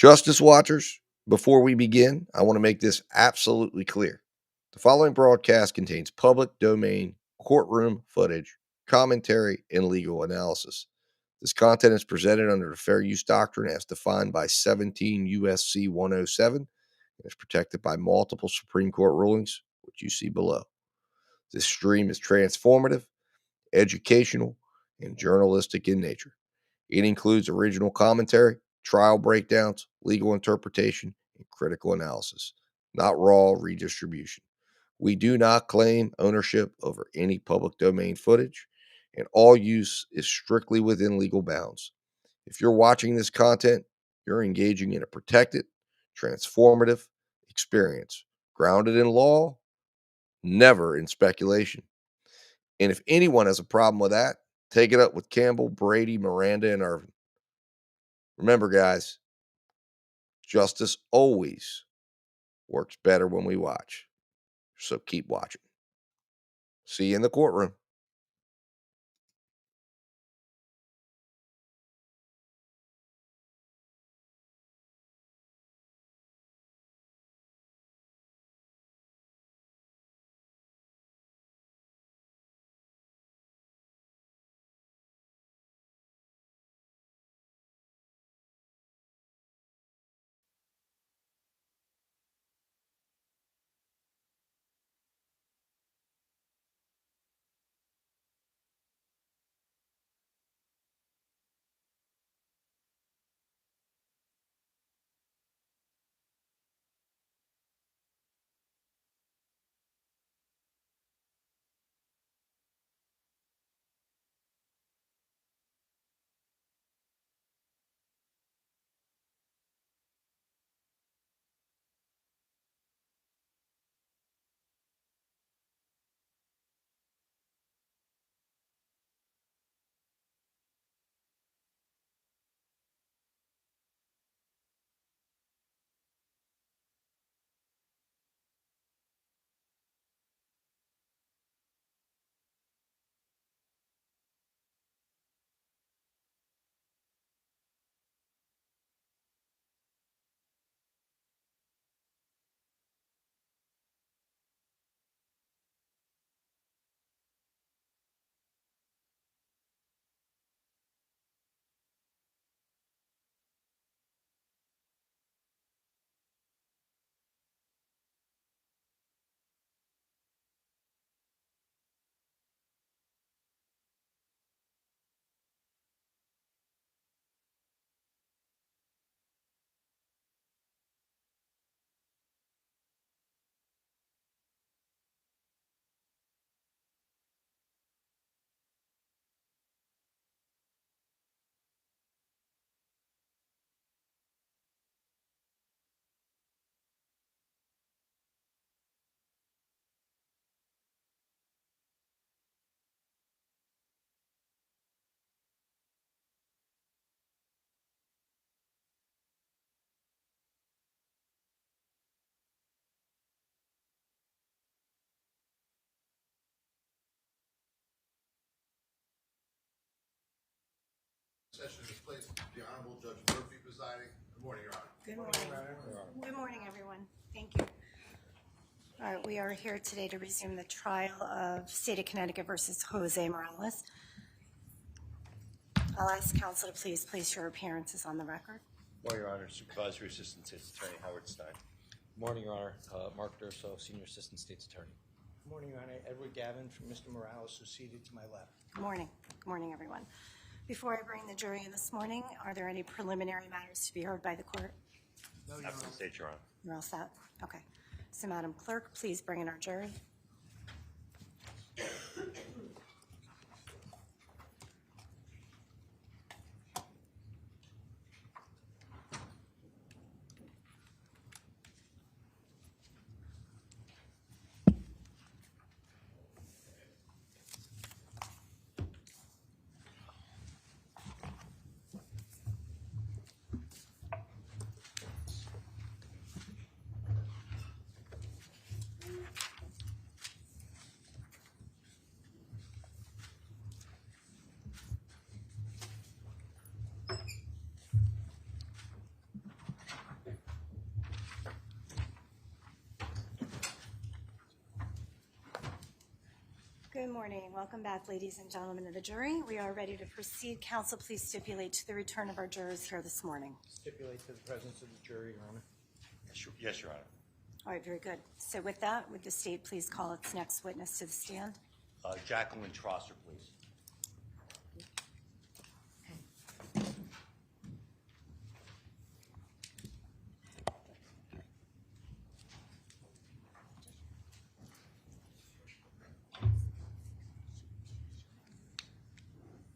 Justice Watchers, before we begin, I want to make this absolutely clear. The following broadcast contains public domain courtroom footage, commentary, and legal analysis. This content is presented under the Fair Use Doctrine as defined by 17 U.S.C. 107 and is protected by multiple Supreme Court rulings, which you see below. This stream is transformative, educational, and journalistic in nature. It includes original commentary, trial breakdowns, legal interpretation, and critical analysis, not raw redistribution. We do not claim ownership over any public domain footage, and all use is strictly within legal bounds. If you're watching this content, you're engaging in a protected, transformative experience, grounded in law, never in speculation. And if anyone has a problem with that, take it up with Campbell, Brady, Miranda, and Irvin. Remember, guys, justice always works better when we watch. So keep watching. See you in the courtroom. Session is placed. The Honorable Judge Murphy presiding. Good morning, Your Honor. Good morning. Good morning, everyone. Thank you. All right, we are here today to resume the trial of State of Connecticut versus Jose Morales. I'll ask counsel to please place your appearances on the record. Morning, Your Honor. Supervisory Assistant State's Attorney Howard Stein. Morning, Your Honor. Mark Durso, Senior Assistant State's Attorney. Good morning, Your Honor. Edward Gavin from Mr. Morales, who's seated to my left. Good morning. Good morning, everyone. Before I bring the jury in this morning, are there any preliminary matters to be heard by the court? No, Your After Honor. the state, Your Honor. You're all set? Okay. So, Madam Clerk, please bring in our jury. Good morning. Welcome back, ladies and gentlemen of the jury. We are ready to proceed. Counsel, please stipulate to the return of our jurors here this morning. Stipulate to the presence of the jury, Your Honor. Yes, Your Honor. All right, very good. So with that, would the state please call its next witness to the stand? Jacqueline Traser, please.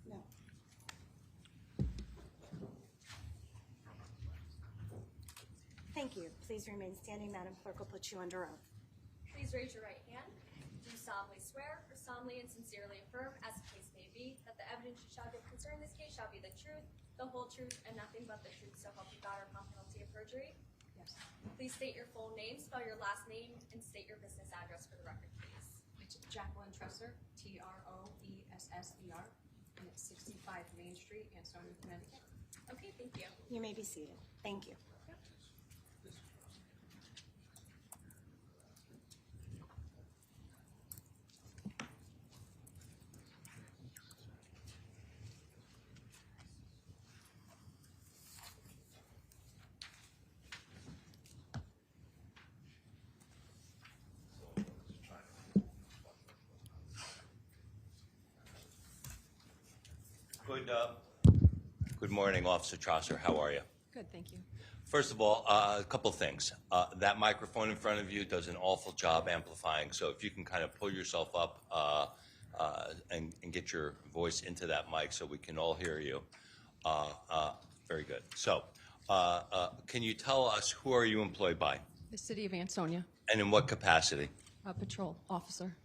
No. Thank you. Please remain standing. Madam Clerk will put you under oath. Please raise your right hand. Do you solemnly swear or solemnly and sincerely affirm, as the case may be, that the evidence you shall give concerning this case shall be the truth, the whole truth, and nothing but the truth, so help you God, or upon penalty of perjury? Yes. Please state your full name, spell your last name, and state your business address for the record, please. It's Jacqueline Traser, Troesser, and it's 65 Main Street, Ansonia, Connecticut. Okay, thank you. You may be seated. Thank you. Good morning, Officer Traser. How are you? Good, thank you. First of all, a couple things. That microphone in front of you does an awful job amplifying, so if you can kind of pull yourself up and get your voice into that mic so we can all hear you. Very good. So, can you tell us who are you employed by? The City of Ansonia, And in what capacity? a patrol officer.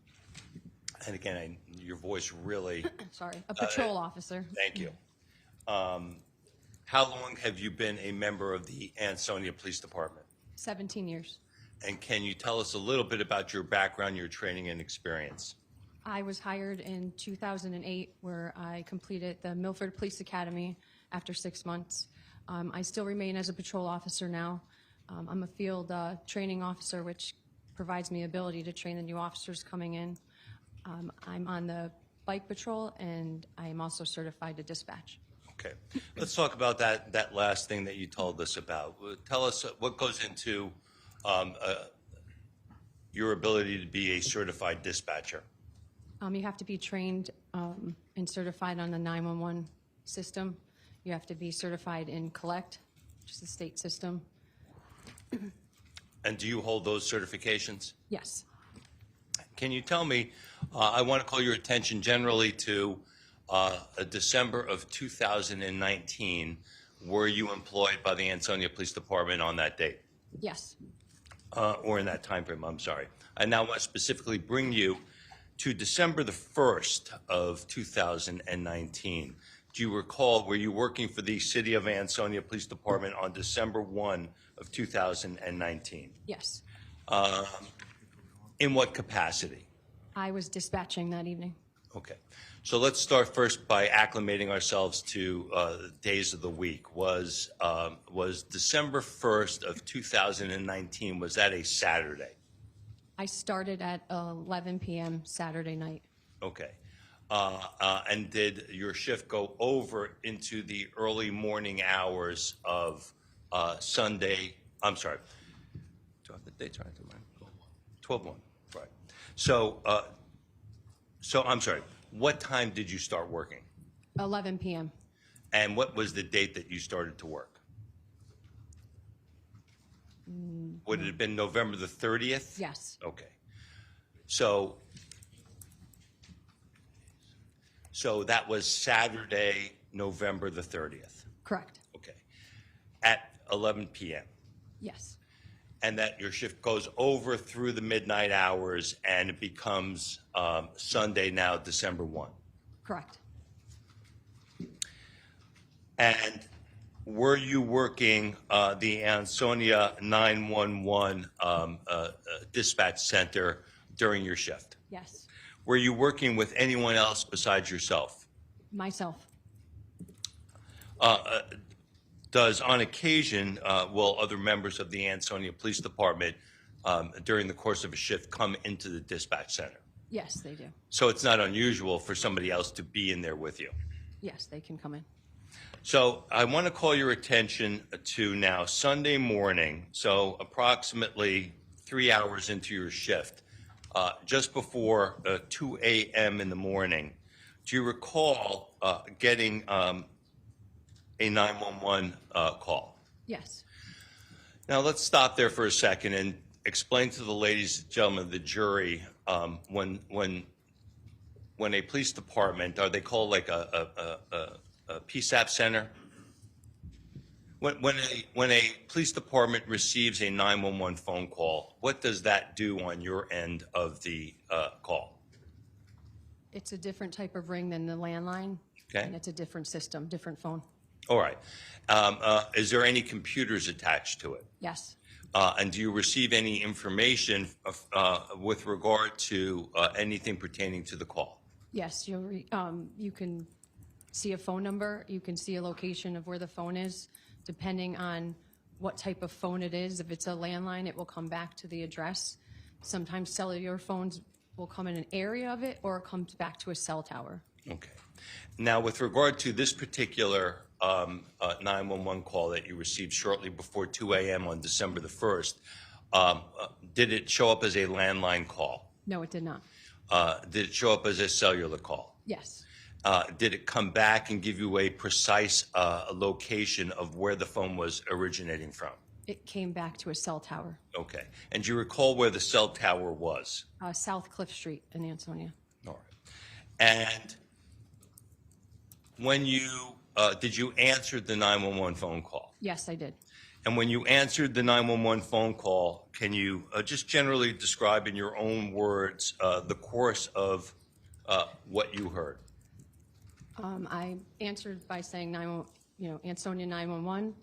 And again, your voice really, Sorry, a patrol officer. thank you. How long have you been a member of the Ansonia Police Department? 17 years. And can you tell us a little bit about your background, your training and experience? I was hired in 2008, where I completed the Milford Police Academy after 6 months. I still remain as a patrol officer now. I'm a field training officer, which provides me ability to train the new officers coming in. I'm on the bike patrol, and I am also certified to dispatch. Okay, let's talk about that last thing that you told us about. Tell us what goes into your ability to be a certified dispatcher. You have to be trained and certified on the 911 system. You have to be certified in Collect, which is the state system. And do you hold those certifications? Yes. Can you tell me, I want to call your attention generally to December of 2019. Were you employed by the Ansonia Police Department on that date? Yes. Or in that time frame, I'm sorry. I now want to specifically bring you to December the 1st of 2019. Do you recall, were you working for the City of Ansonia Police Department on December 1 of 2019? Yes. In what capacity? I was dispatching that evening. Okay. So let's start first by acclimating ourselves to days of the week. Was December 1st of 2019, was that a Saturday? I started at 11 p.m. Saturday night. Okay. And did your shift go over into the early morning hours of Sunday? I'm sorry. Do I have the dates right? 12/1. Right. So I'm sorry. What time did you start working? 11 p.m. And what was the date that you started to work? Would it have been November the 30th? Yes. Okay. So that was Saturday, November the 30th. Correct. Okay. At 11 p.m. Yes. And that your shift goes over through the midnight hours and it becomes Sunday now, December 1. Correct. And were you working the Ansonia 911 dispatch center during your shift? Yes. Were you working with anyone else besides yourself? Myself. Does on occasion, will other members of the Ansonia Police Department during the course of a shift come into the dispatch center? Yes, they do. So it's not unusual for somebody else to be in there with you. Yes, they can come in. So I want to call your attention to now Sunday morning, so approximately 3 hours into your shift, just before 2 a.m. in the morning. Do you recall getting a 911 call? Yes. Now let's stop there for a second and explain to the ladies and gentlemen of the jury when a police department, are they called like a PSAP center? When a police department receives a 911 phone call, what does that do on your end of the call? It's a different type of ring than the landline. Okay. And it's a different system, different phone. All right. Is there any computers attached to it? Yes. And do you receive any information with regard to anything pertaining to the call? Yes, you can see a phone number. You can see a location of where the phone is, depending on what type of phone it is. If it's a landline, it will come back to the address. Sometimes cellular phones will come in an area of it, or it comes back to a cell tower. Okay. Now, with regard to this particular 911 call that you received shortly before 2 a.m. on December the 1st, did it show up as a landline call? No, it did not. Did it show up as a cellular call? Yes. Did it come back and give you a precise location of where the phone was originating from? It came back to a cell tower. Okay. And do you recall where the cell tower was? South Cliff Street in Ansonia. All right. And when you, did you answer the 911 phone call? Yes, I did. And when you answered the 911 phone call, can you just generally describe in your own words the course of what you heard? I answered by saying Ansonia 911.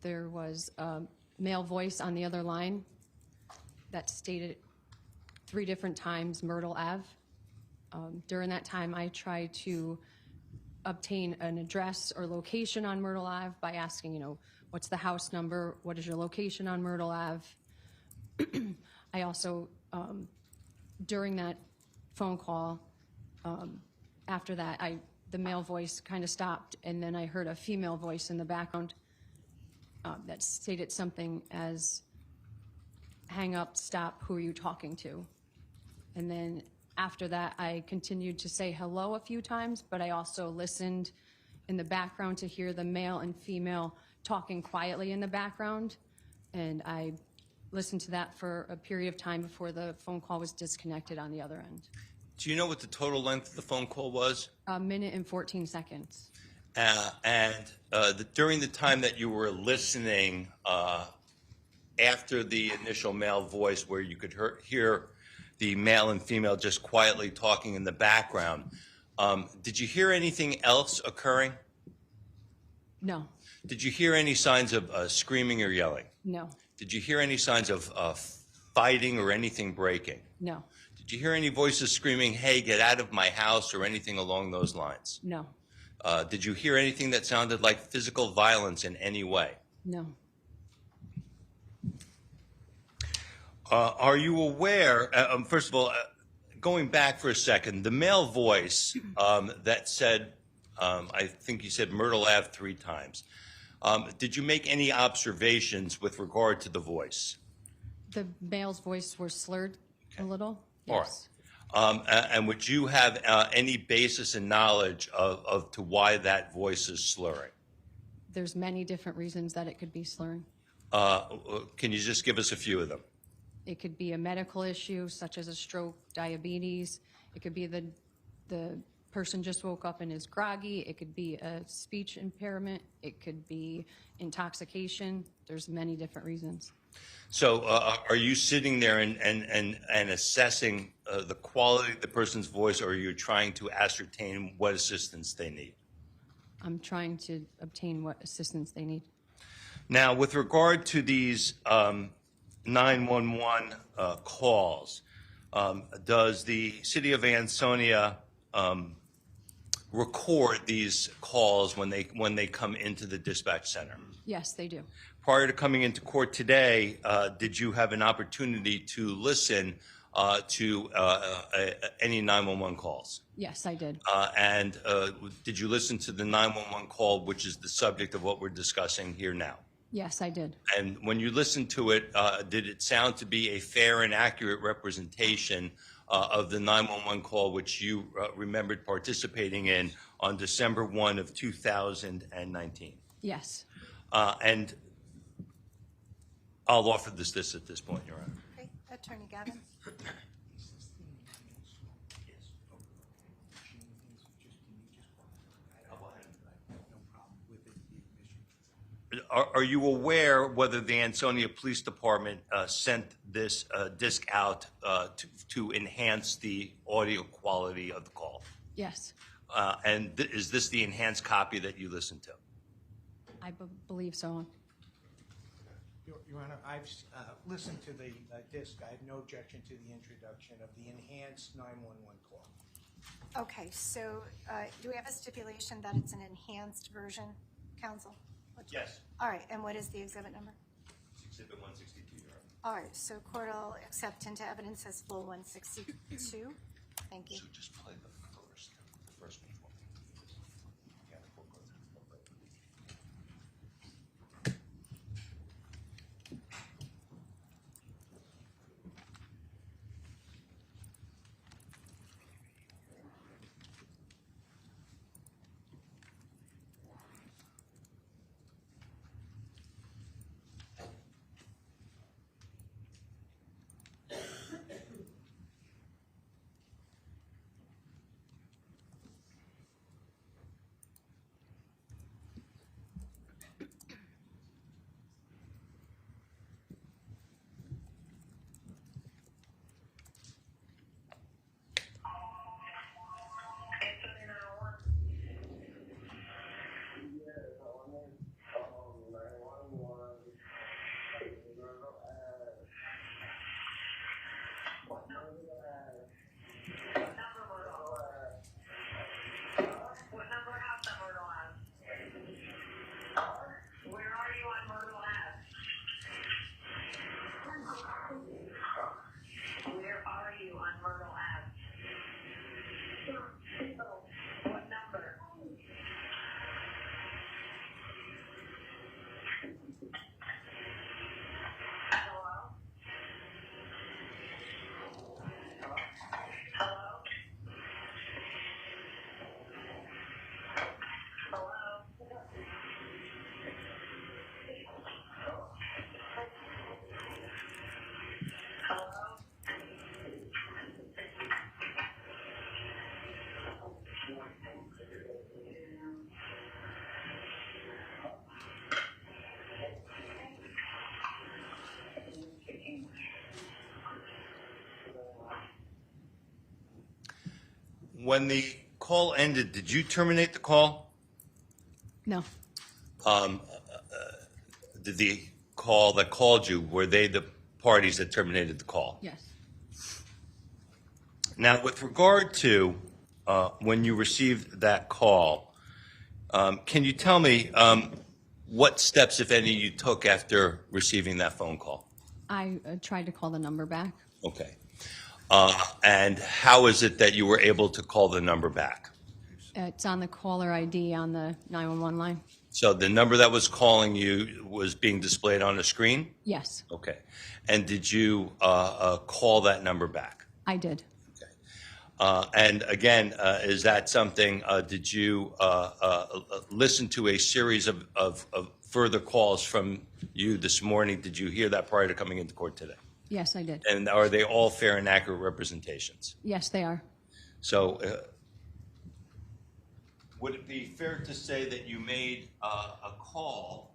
There was a male voice on the other line that stated 3 different times Myrtle Ave. During that time, I tried to obtain an address or location on Myrtle Ave by asking, what's the house number? What is your location on Myrtle Ave? I also, during that phone call, after that, the male voice kind of stopped, and then I heard a female voice in the background that stated something as, hang up, stop, who are you talking to? And then after that, I continued to say hello a few times, but I also listened in the background to hear the male and female talking quietly in the background, and I listened to that for a period of time before the phone call was disconnected on the other end. Do you know what the total length of the phone call was? 1 minute and 14 seconds. During the time that you were listening, after the initial male voice where you could hear the male and female just quietly talking in the background, did you hear anything else occurring? No. Did you hear any signs of screaming or yelling? No. Did you hear any signs of fighting or anything breaking? No. Did you hear any voices screaming, hey, get out of my house, or anything along those lines? No. Did you hear anything that sounded like physical violence in any way? No. Are you aware, first of all, going back for a second, the male voice that said, I think you said Myrtle Ave 3 times, did you make any observations with regard to the voice? The male's voice was slurred a little. All Yes. right. And would you have any basis in knowledge of to why that voice is slurring? There's many different reasons that it could be slurring. Can you just give us a few of them? It could be a medical issue such as a stroke, diabetes. It could be the person just woke up and is groggy. It could be a speech impairment. It could be intoxication. There's many different reasons. So are you sitting there and assessing the quality of the person's voice, or are you trying to ascertain what assistance they need? I'm trying to obtain what assistance they need. Now, with regard to these 911 calls, does the city of Ansonia record these calls when they come into the dispatch center? Yes, they do. Prior to coming into court today, did you have an opportunity to listen to any 911 calls. Yes, I did. And did you listen to the 911 call, which is the subject of what we're discussing here now? Yes, I did. And when you listened to it, did it sound to be a fair and accurate representation of the 911 call which you remembered participating in on December 1 of 2019? Yes. And I'll offer this at this point, Your Honor. Okay, Attorney Gavin. Are you aware whether the Ansonia Police Department sent this disc out to enhance the audio quality of the call? Yes, And is this the enhanced copy that you listened to? I believe so. Your Honor, I've listened to the disc. I have no objection to the introduction of the enhanced 911 call. Okay, so do we have a stipulation that it's an enhanced version, counsel? Yes. All right, and what is the exhibit number? Exhibit 162, Your Honor. All right, so court will accept into evidence as full 162. Thank you. So just play the first one for me. Yeah, we'll go through. When the call ended, did you terminate the call? No, Did the call that called you, were they the parties that terminated the call? yes. Now, with regard to when you received that call, can you tell me what steps, if any, you took after receiving that phone call? I tried to call the number back. Okay. And how is it that you were able to call the number back? It's on the caller ID on the 911 line. So the number that was calling you was being displayed on the screen? Yes, Okay. And did you call that number back? I did. And again, is that something, did you listen to a series of further calls from you this morning? Did you hear that prior to coming into court today? Yes, I did. And are they all fair and accurate representations? Yes, they are. So would it be fair to say that you made a call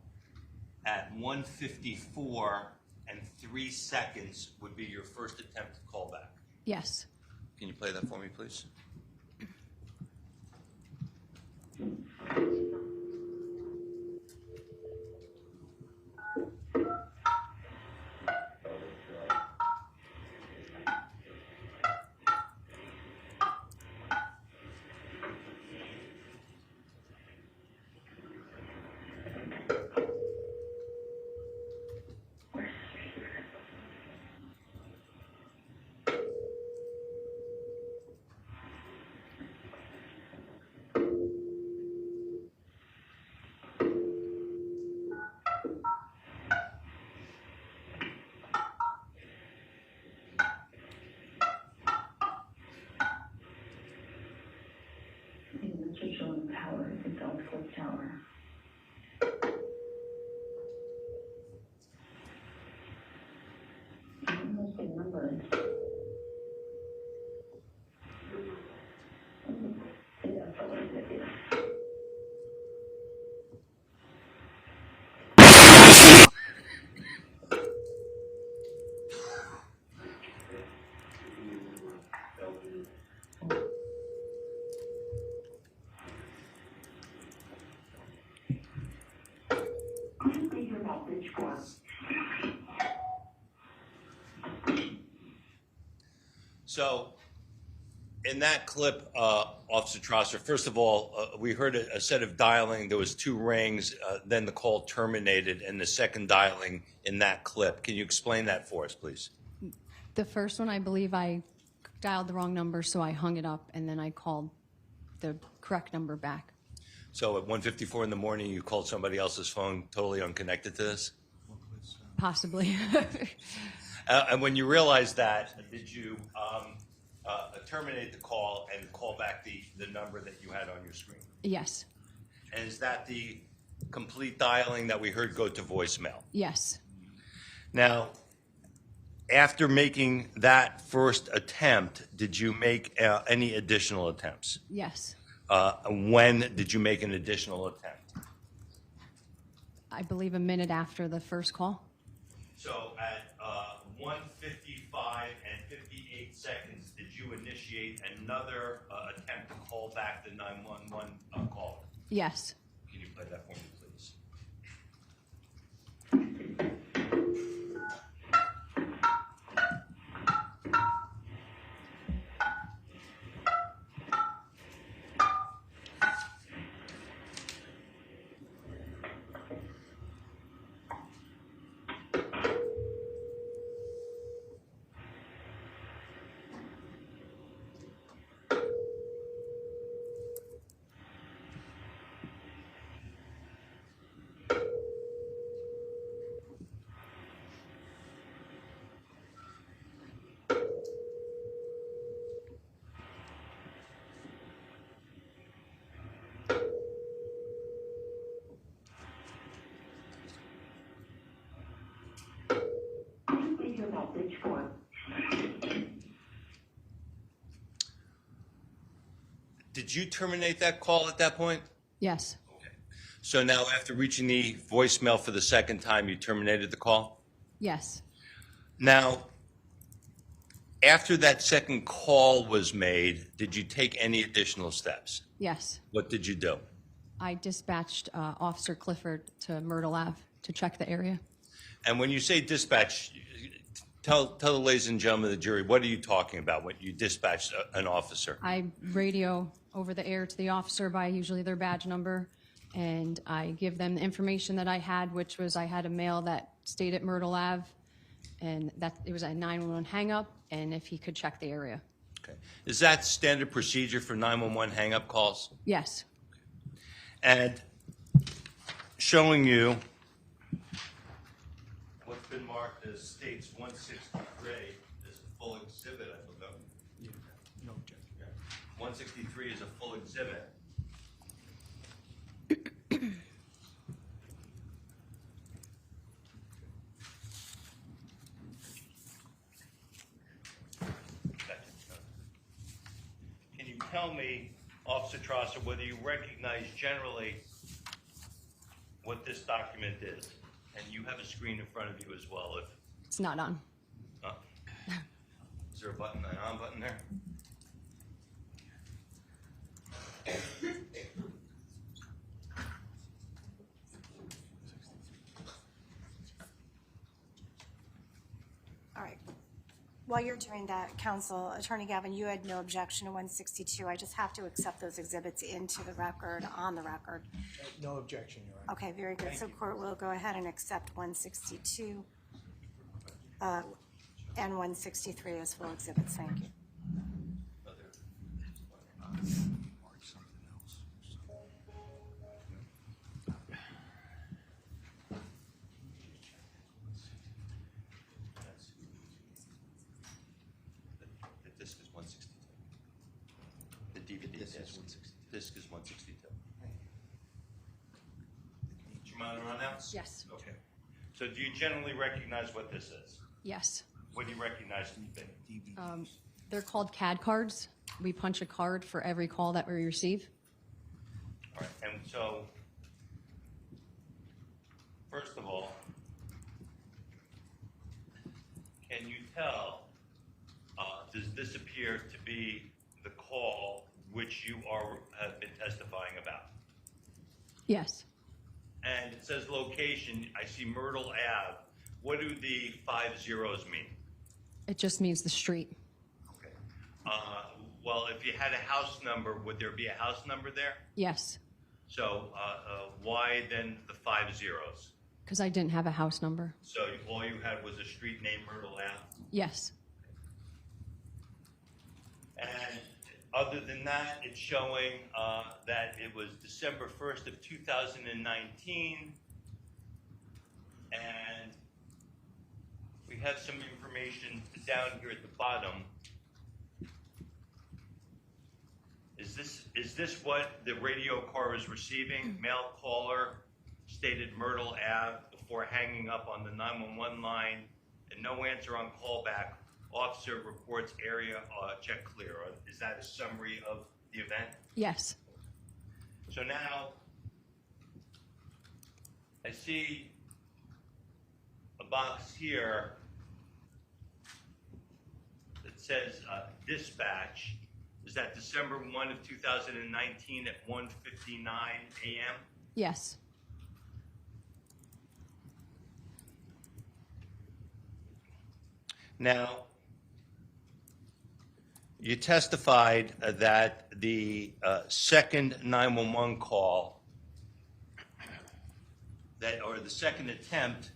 at 1:54 and 3 seconds would be your first attempt to call back? Yes. Can you play that for me, please? tower. Almost a number. That's all I did. So, in that clip, Officer Traser, first of all, we heard a set of dialing. There was 2 rings. Then the call terminated, and the second dialing in that clip. Can you explain that for us, please? The first one, I believe I dialed the wrong number, so I hung it up, and then I called the correct number back. So at 1:54 in the morning, you called somebody else's phone, totally unconnected to this? Possibly. And when you realized that, did you terminate the call and call back the number that you had on your screen? Yes. And is that the complete dialing that we heard go to voicemail? Yes. Now, after making that first attempt, did you make any additional attempts? Yes. When did you make an additional attempt? I believe a minute after the first call. So at 1:55 and 58 seconds, did you initiate another attempt to call back the 911 caller? Yes. Can you play that for me, please? Did you terminate that call at that point? Yes. Okay. So now after reaching the voicemail for the second time, you terminated the call? Yes. Now, after that second call was made, did you take any additional steps? Yes. What did you do? I dispatched Officer Clifford to Myrtle Ave to check the area. And when you say dispatch, tell the ladies and gentlemen of the jury, what are you talking about when you dispatched an officer? I radio over the air to the officer by usually their badge number, and I give them the information that I had, which was I had a male that stayed at Myrtle Ave, and that it was a 911 hang-up, and if he could check the area. Okay. Is that standard procedure for 911 hang-up calls? Yes. And showing you what's been marked as States 163 is a full exhibit, I believe. Yeah, no objection. 163 is a full exhibit. Can you tell me, Officer Traser, whether you recognize generally what this document is? And you have a screen in front of you as well. If It's not on. Is there a button, an on button there? All right. While you're doing that, Counsel, Attorney Gavin, you had no objection to 162. I just have to accept those exhibits into the record, on the record. No objection, Your Honor. Okay, very good. So court will go ahead and accept 162 and 163 as full exhibits. Thank you. The disc is 162. The DVD disc is 162. response? Yes. Okay. So do you generally recognize what this is? Yes. What do you recognize it to be? They're called CAD cards. We punch a card for every call that we receive. All right, and so, first of all, can you tell, does this appear to be the call which you have been testifying about? Yes. And it says location, I see Myrtle Ave. What do the 5 zeros mean? It just means the street. Okay. Well, if you had a house number, would there be a house number there? Yes. So why then the 5 zeros? Because I didn't have a house number. So all you had was a street named Myrtle Ave? Yes. And other than that, it's showing that it was December 1st of 2019. And we have some information down here at the bottom. Is this what the radio car is receiving? Male caller stated Myrtle Ave before hanging up on the 911 line, and no answer on callback. Officer reports area check clear. Is that a summary of the event? Yes. So now I see a box here that says dispatch. Is that December 1 of 2019 at 1:59 a.m.? Yes. Now, you testified that the second 911 call, or the second attempt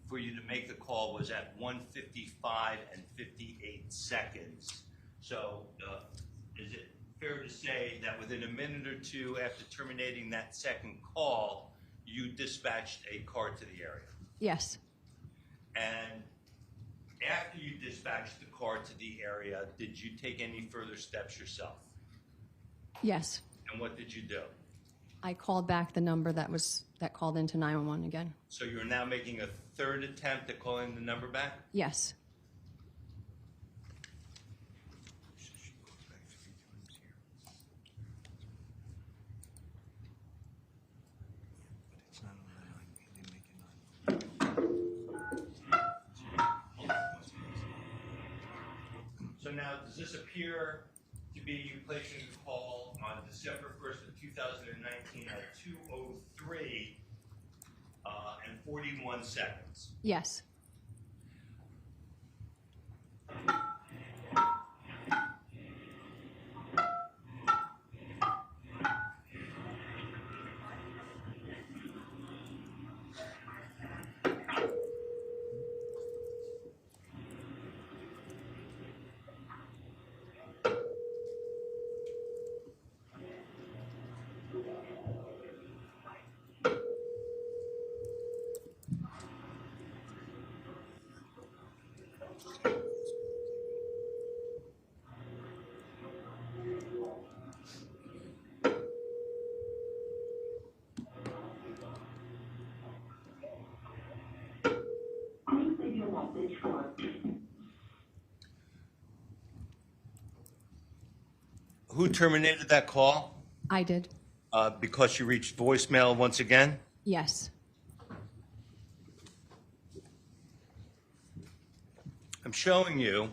for you to make the call was at 1:55 and 58 seconds. So is it fair to say that within a minute or two after terminating that second call, you dispatched a car to the area? Yes. And after you dispatched the car to the area, did you take any further steps yourself? Yes. And what did you do? I called back the number that called into 911 again. So you're now making a third attempt at calling the number back? Yes. So now, does this appear to be you placing the call on December 1st of 2019 at 2:03 and 41 seconds? Yes. Please leave your message for. Who terminated that call? I did. Because you reached voicemail once again? Yes. I'm showing you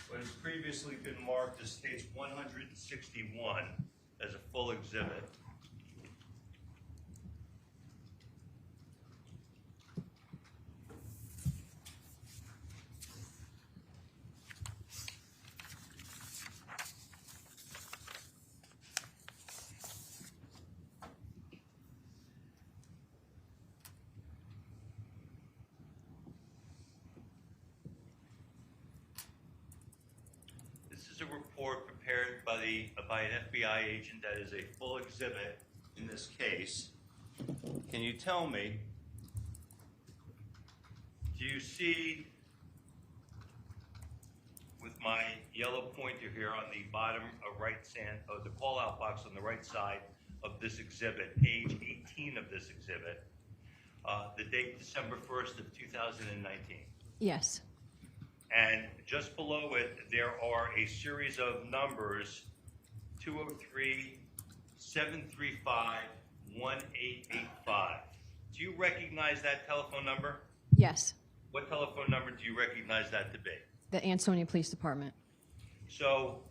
what has previously been marked as stage 161 as a full exhibit. This is a report prepared by an FBI agent that is a full exhibit in this case. Can you tell me, do you see with my yellow pointer here on the bottom right hand of the call out box on the right side of this exhibit, page 18 of this exhibit, the date December 1st of 2019. Yes. And just below it, there are a series of numbers, 203-735-1885. Do you recognize that telephone number? Yes. What telephone number do you recognize that to be? The Ansonia Police Department. So,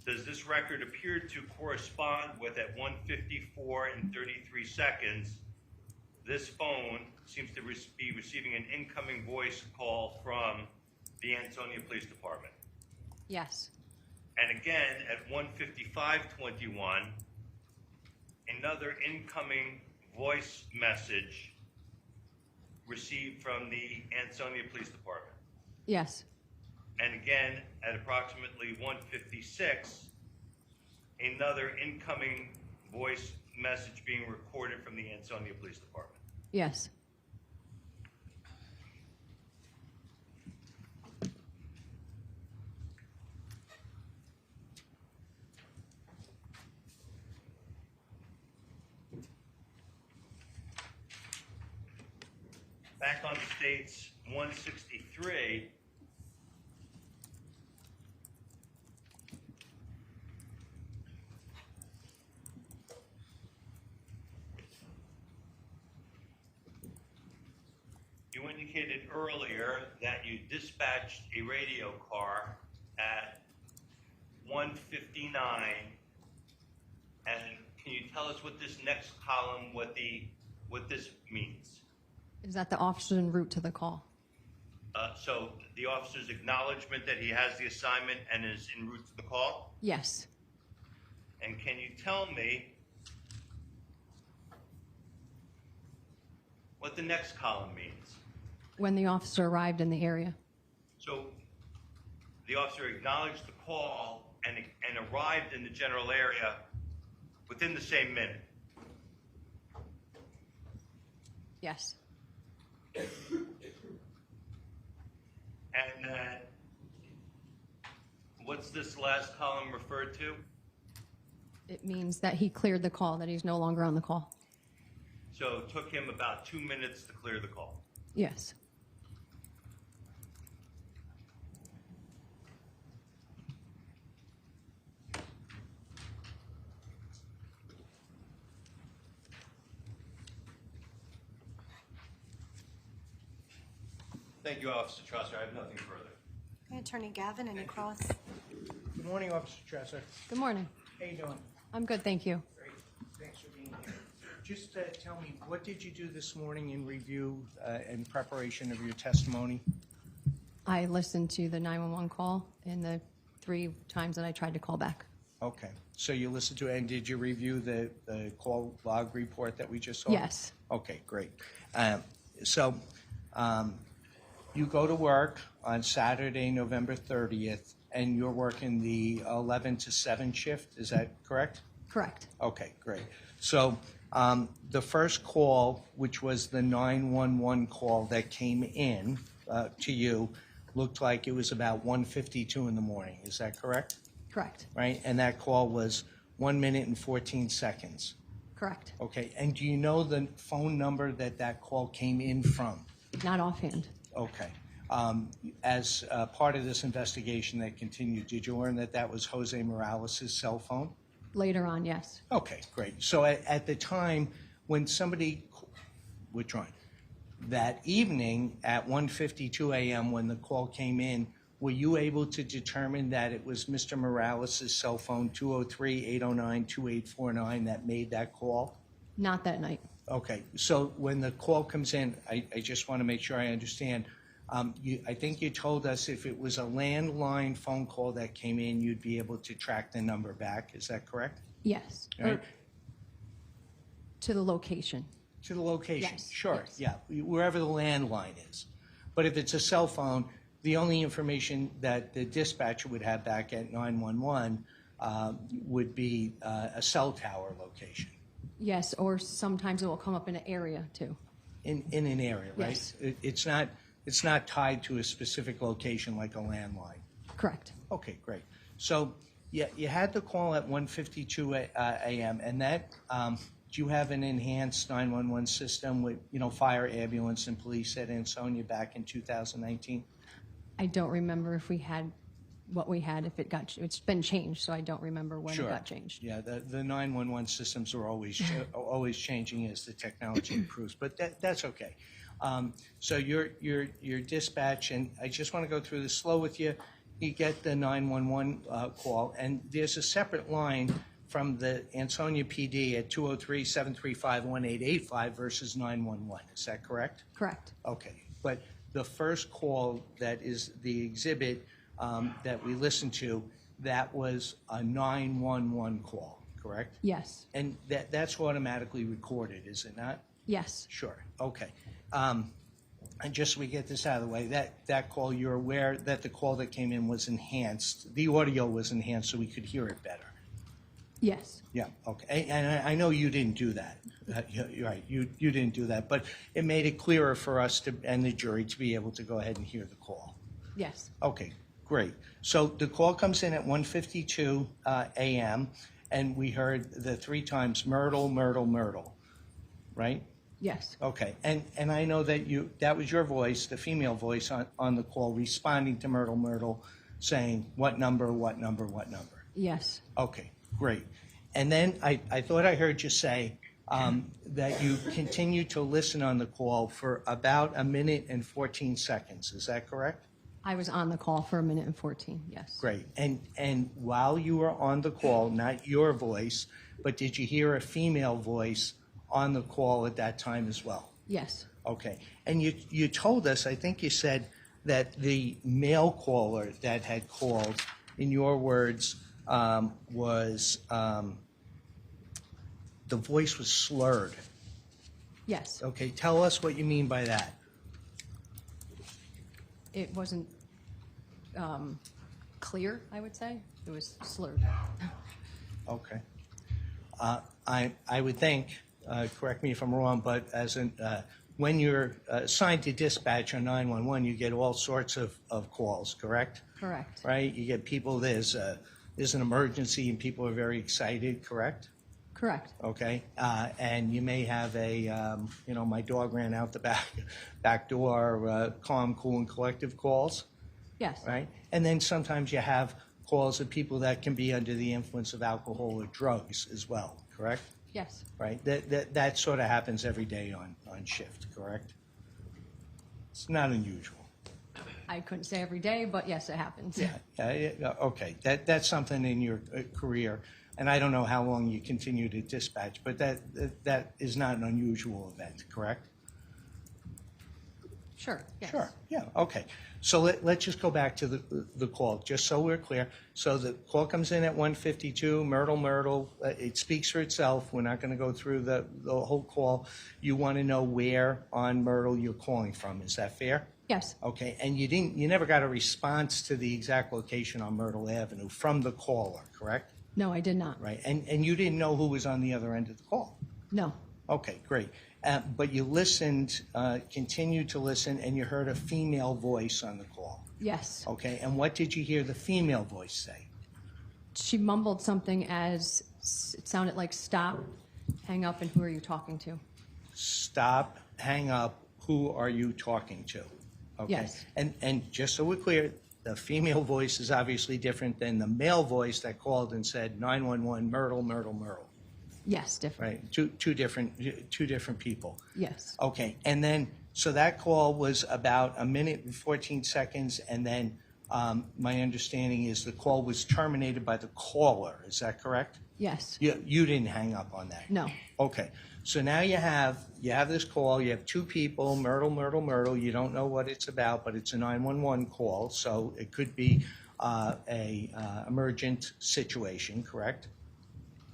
does this record appear to correspond with, at 1:54 and 33 seconds, this phone seems to be receiving an incoming voice call from the Ansonia Police Department? Yes. And again, at 1:55:21, another incoming voice message received from the Ansonia Police Department. Yes. And again, at approximately 1:56, another incoming voice message being recorded from the Ansonia Police Department. Yes. Back on states 163, you indicated earlier that you dispatched a radio car at 1:59, and can you tell us what this next column, what this means? Is that the officer en route to the call? So the officer's acknowledgement that he has the assignment and is en route to the call? Yes. And can you tell me what the next column means? When the officer arrived in the area. So the officer acknowledged the call and arrived in the general area within the same minute? Yes. And what's this last column referred to? It means that he cleared the call, that he's no longer on the call. So it took him about 2 minutes to clear the call. Yes. Thank you, Officer Traser. I have nothing further. Okay, Attorney Gavin, any cross? Good morning, Officer Traser. Good morning. How you doing? I'm good, thank you. Great. Thanks for being here. Just tell me, what did you do this morning in review in preparation of your testimony? I listened to the 911 call and the 3 times that I tried to call back. Okay. So you listened to it, and did you review the call log report that we just saw? Yes. Okay, great. You go to work on Saturday, November 30th, and you're working the 11 to 7 shift. Is that correct? Correct. Okay, great. So the first call, which was the 911 call that came in to you, looked like it was about 1:52 in the morning. Is that correct? Correct. Right? And that call was 1 minute and 14 seconds. Correct. Okay. And do you know the phone number that call came in from? Not offhand. Okay. As part of this investigation that continued, did you learn that was Jose Morales' cell phone? Later on, yes. Okay, great. So at the time when somebody withdrawn, that evening at 1:52 a.m. when the call came in, were you able to determine that it was Mr. Morales' cell phone 203-809-2849 that made that call? Not that night. Okay, so when the call comes in, I just want to make sure I understand. I think you told us if it was a landline phone call that came in, you'd be able to track the number back. Is that correct? Yes. Right. Or to the location. To the location? Yes, Sure, yes. yeah, wherever the landline is. But if it's a cell phone, the only information that the dispatcher would have back at 911 would be a cell tower location. Yes, or sometimes it will come up in an area too. In an area, right? Yes. It's not tied to a specific location like a landline. Correct. Okay, great. So Yeah, you had the call at 1:52 a.m. and that, do you have an enhanced 911 system with, fire, ambulance, and police at Ansonia back in 2019? I don't remember if we had what we had, if it's been changed, so I don't remember when it Sure. got changed. Yeah, the 911 systems are always always changing as the technology improves, but that's okay. So your dispatch, and I just want to go through this slow with you. You get the 911 call, and there's a separate line from the Ansonia PD at 203-735-1885 versus 911. Is that correct? Correct. Okay, but the first call that is the exhibit that we listened to, that was a 911 call, correct? Yes. And that's automatically recorded, is it not? Yes. Sure, okay. And just so we get this out of the way, that call, you're aware that the call that came in was enhanced, the audio was enhanced so we could hear it better? Yes. Yeah, okay. And I know you didn't do that. You're right, you didn't do that, but it made it clearer for us and the jury to be able to go ahead and hear the call. Yes. Okay, great. So the call comes in at 1:52 a.m., and we heard the 3 times Myrtle, Myrtle, Myrtle, right? Yes. Okay, and I know that that was your voice, the female voice on the call, responding to Myrtle, Myrtle, saying what number, what number, what number. Yes. Okay, great. And then I thought I heard you say that you continued to listen on the call for about 1 minute and 14 seconds. Is that correct? I was on the call for 1 minute and 14, yes. Great. And while you were on the call, not your voice, but did you hear a female voice on the call at that time as well? Yes. Okay. And you told us, I think you said, that the male caller that had called, in your words, was the voice was slurred. Yes. Okay. Tell us what you mean by that. It wasn't clear, I would say. It was slurred. Okay. I would think, correct me if I'm wrong, but when you're assigned to dispatch on 911, you get all sorts of calls, correct? Correct. Right? You get people, there's an emergency and people are very excited, correct? Correct. Okay. And you may have my dog ran out the back door, calm, cool, and collective calls. Yes. Right? And then sometimes you have calls of people that can be under the influence of alcohol or drugs as well, correct? Yes. Right? That sort of happens every day on shift, correct? It's not unusual. I couldn't say every day, but yes, it happens. Yeah. Okay. That's something in your career, and I don't know how long you continue to dispatch, but that is not an unusual event, correct? Sure. Yes. Sure. Yeah. Okay. So let's just go back to the call, just so we're clear. So the call comes in at 1:52. Myrtle. It speaks for itself. We're not going to go through the whole call. You want to know where on Myrtle you're calling from. Is that fair? Yes. Okay. And you never got a response to the exact location on Myrtle Avenue from the caller, correct? No, I did not. Right. And you didn't know who was on the other end of the call. No. Okay, great. But you listened, continued to listen, and you heard a female voice on the call. Yes. Okay, and what did you hear the female voice say? She mumbled something as it sounded like stop, hang up, and who are you talking to? Stop, hang up, who are you talking to? Okay. Yes. And just so we're clear, the female voice is obviously different than the male voice that called and said 911 Myrtle, Myrtle, Myrtle. Yes, different. Right, two different people. Yes. Okay, and then, so that call was about 1 minute and 14 seconds, and then my understanding is the call was terminated by the caller. Is that correct? Yes. You didn't hang up on that? No. Okay, so now you have this call, you have 2 people, Myrtle, Myrtle, Myrtle, you don't know what it's about, but it's a 911 call, so it could be a emergent situation, correct?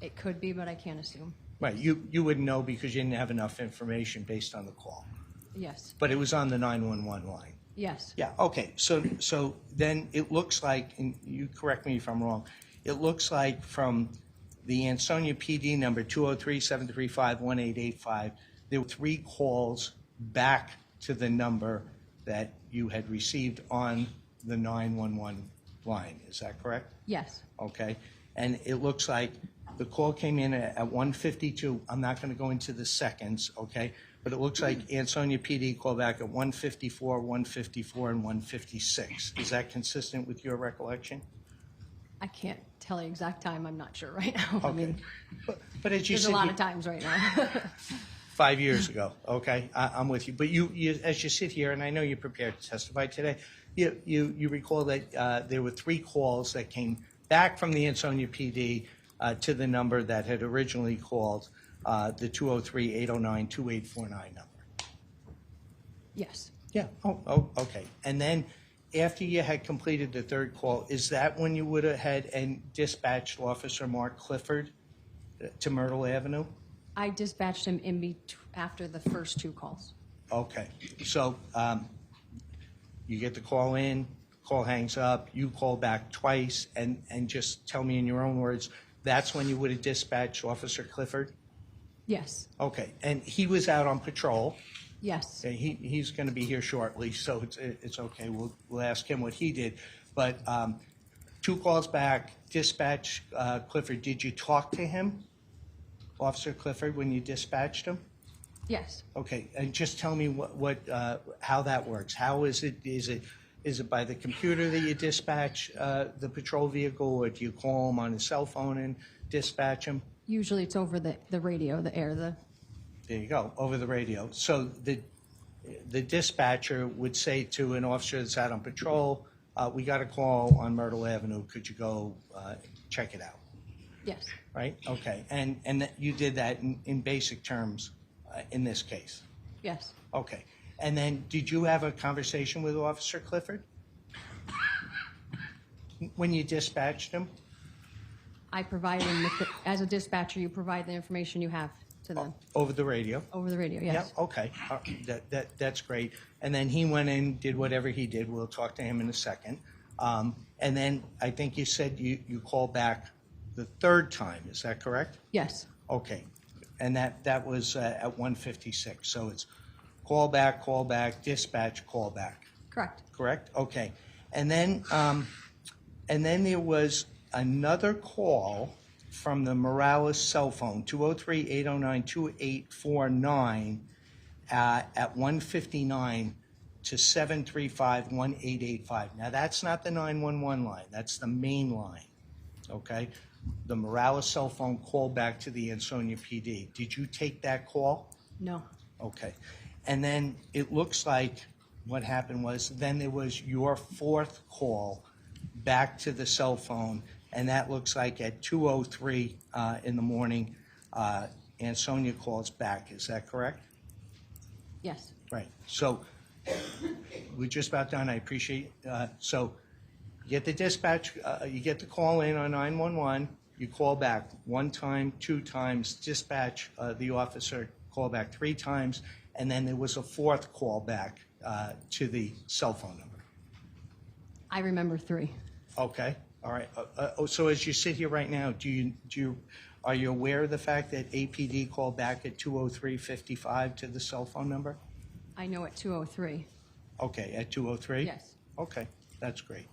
It could be, but I can't assume. Right, you wouldn't know because you didn't have enough information based on the call. Yes. But it was on the 911 line. Yes. Yeah, okay, so then it looks like, and you correct me if I'm wrong, it looks like from the Ansonia PD number 203-735-1885, there were 3 calls back to the number that you had received on the 911 line. Is that correct? Yes. Okay. And it looks like the call came in at 1:52. I'm not going to go into the seconds, okay? But it looks like Ansonia PD called back at 1:54, 1:54, and 1:56. Is that consistent with your recollection? I can't tell the exact time. I'm not sure right now. I Okay. mean, But as you there's a said, lot of times right now. 5 years ago, okay? I'm with you. But you, as you sit here, and I know you're prepared to testify today, you recall that there were 3 calls that came back from the Ansonia PD to the number that had originally called the 203-809-2849 number. Yes. Yeah, oh, okay. And then after you had completed the 3rd call, is that when you would have had and dispatched Officer Mark Clifford to Myrtle Avenue? I dispatched him after the first 2 calls. Okay, so you get the call in, call hangs up, you call back twice, and just tell me in your own words, that's when you would have dispatched Officer Clifford? Yes. Okay, and he was out on patrol. Yes. He's going to be here shortly, so it's okay. We'll ask him what he did. But 2 calls back, dispatch Clifford. Did you talk to him, Officer Clifford, when you dispatched him? Yes. Okay, and just tell me how that works. How is it? Is it by the computer that you dispatch the patrol vehicle, or do you call him on his cell phone and dispatch him? Usually it's over the radio, the air, the. There you go, over the radio. So the dispatcher would say to an officer that's out on patrol, we got a call on Myrtle Avenue, could you go check it out? Yes. Right? Okay, and you did that in basic terms in this case? Yes. Okay, and then did you have a conversation with Officer Clifford when you dispatched him? I provided him with as a dispatcher, you provide the information you have to them. Over the radio? Over the radio, yes. Yeah, okay, that's great. And then he went in, did whatever he did. We'll talk to him in a second. And then I think you said you called back the 3rd time. Is that correct? Yes. Okay, and that was at 1:56. So it's call back, dispatch, call back. Correct. Correct? Okay. And then there was another call from the Morales cell phone, 203-809-2849 at 1:59 to 735-1885. Now, that's not the 911 line. That's the main line, okay? The Morales cell phone called back to the Ansonia PD. Did you take that call? No. Okay. And then it looks like what happened was then there was your 4th call back to the cell phone, and that looks like at 2:03 in the morning, Ansonia calls back. Is that correct? Yes. Right. So we're just about done. I appreciate so you get the dispatch, you get the call in on 911, you call back 1 time, 2 times, dispatch the officer, call back 3 times, and then there was a 4th call back to the cell phone number. I remember 3. Okay. All right. So as you sit here right now, are you aware of the fact that APD called back at 2:03:55 to the cell phone number? I know at 2:03. Okay, at 2:03? Yes. Okay, that's great.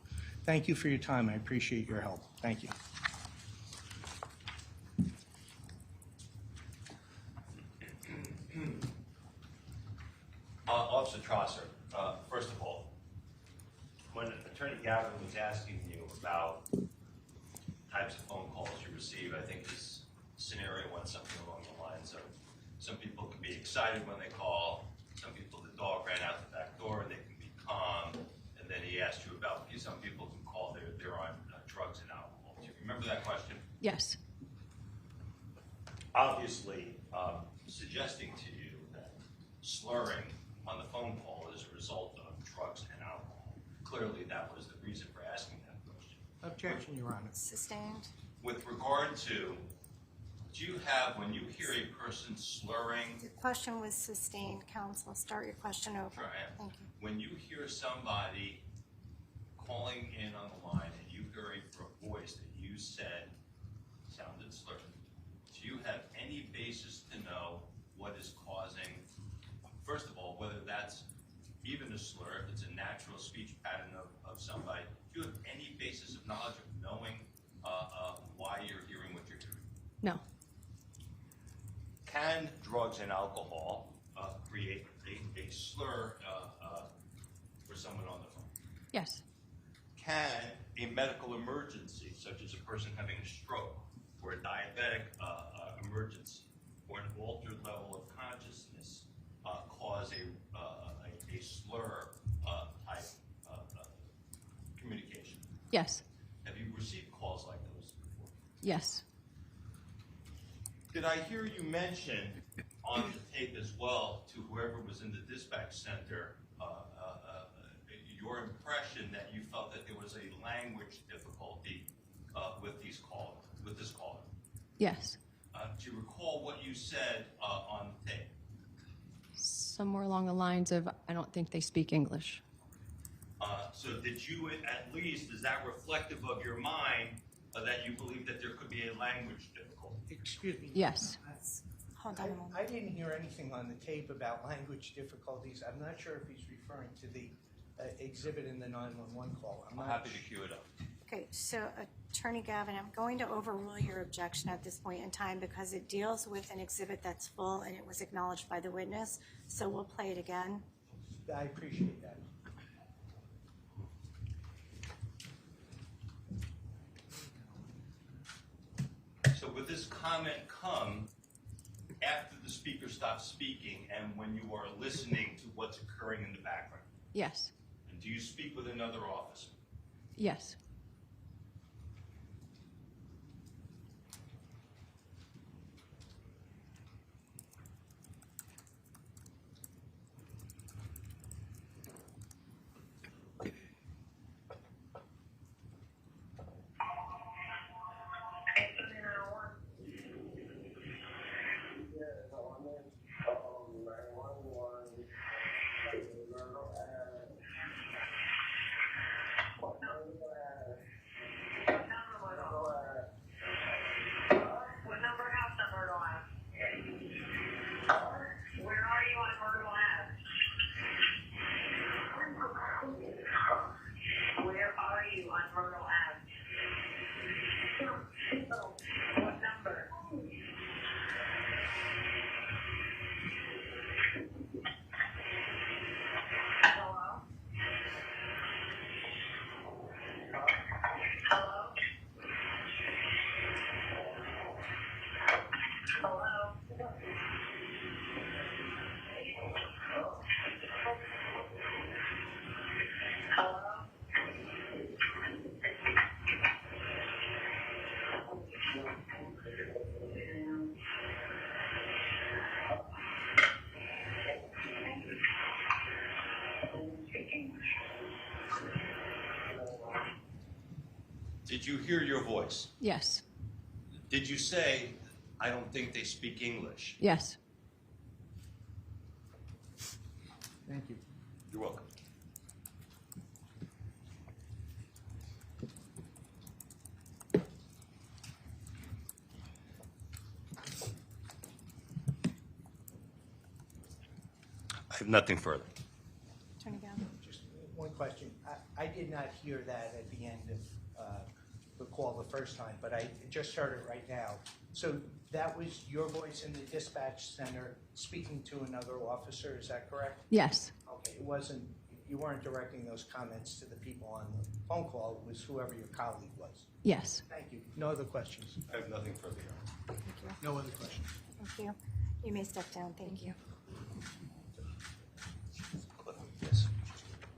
Thank you for your time. I appreciate your help. Thank you. Officer Traser, first of all, when Attorney Gavin was asking you about types of phone calls you receive, I think this scenario went something along the lines of some people can be excited when they call, some people, the dog ran out the back door, they can be calm, and then he asked you about some people can call, they're on drugs and alcohol. Do you remember that question? Yes. Obviously, suggesting to you that slurring on the phone call is a result of drugs and alcohol. Clearly, that was the reason for asking that question. Objection, Your Honor. Sustained. With regard to, do you have, when you hear a person slurring, Your question was sustained, counsel. Start your question over. Sure, I am. Thank you. When you hear somebody calling in on the line and you hear a voice that you said sounded slurred, do you have any basis to know what is causing, first of all, whether that's even a slur, if it's a natural speech pattern of somebody, do you have any basis knowledge of knowing why you're hearing what you're hearing? No. Can drugs and alcohol create a slur for someone on the phone? Yes. Can a medical emergency, such as a person having a stroke or a diabetic emergency or an altered level of consciousness, cause a slur type communication? Yes. Have you received calls like those before? Yes. Did I hear you mention on the tape as well to whoever was in the dispatch center your impression that you felt that there was a language difficulty with this caller? Yes. Do you recall what you said on the tape? Somewhere along the lines of, I don't think they speak English. So did you, at least, is that reflective of your mind that you believe that there could be a language difficulty? Excuse me. Yes. Hold on a moment. I didn't hear anything on the tape about language difficulties. I'm not sure if he's referring to the exhibit in the 911 call. I'm happy to cue it up. Okay, so Attorney Gavin, I'm going to overrule your objection at this point in time because it deals with an exhibit that's full and it was acknowledged by the witness. So we'll play it again. I appreciate that. So would this comment come after the speaker stops speaking and when you are listening to what's occurring in the background? Yes. And do you speak with another officer? Yes. Did you hear your voice? Yes. Did you say, I don't think they speak English? Yes. Thank you. You're welcome. I have nothing further. Attorney Gavin. Just one question. I did not hear that at the end of the call the first time, but I just heard it right now. So that was your voice in the dispatch center speaking to another officer, is that correct? Yes. Okay, you weren't directing those comments to the people on the phone call, it was whoever your colleague was. Yes. Thank you. No other questions? I have nothing further. Thank you. No other questions. Thank you. You may step down. Thank you. Yes.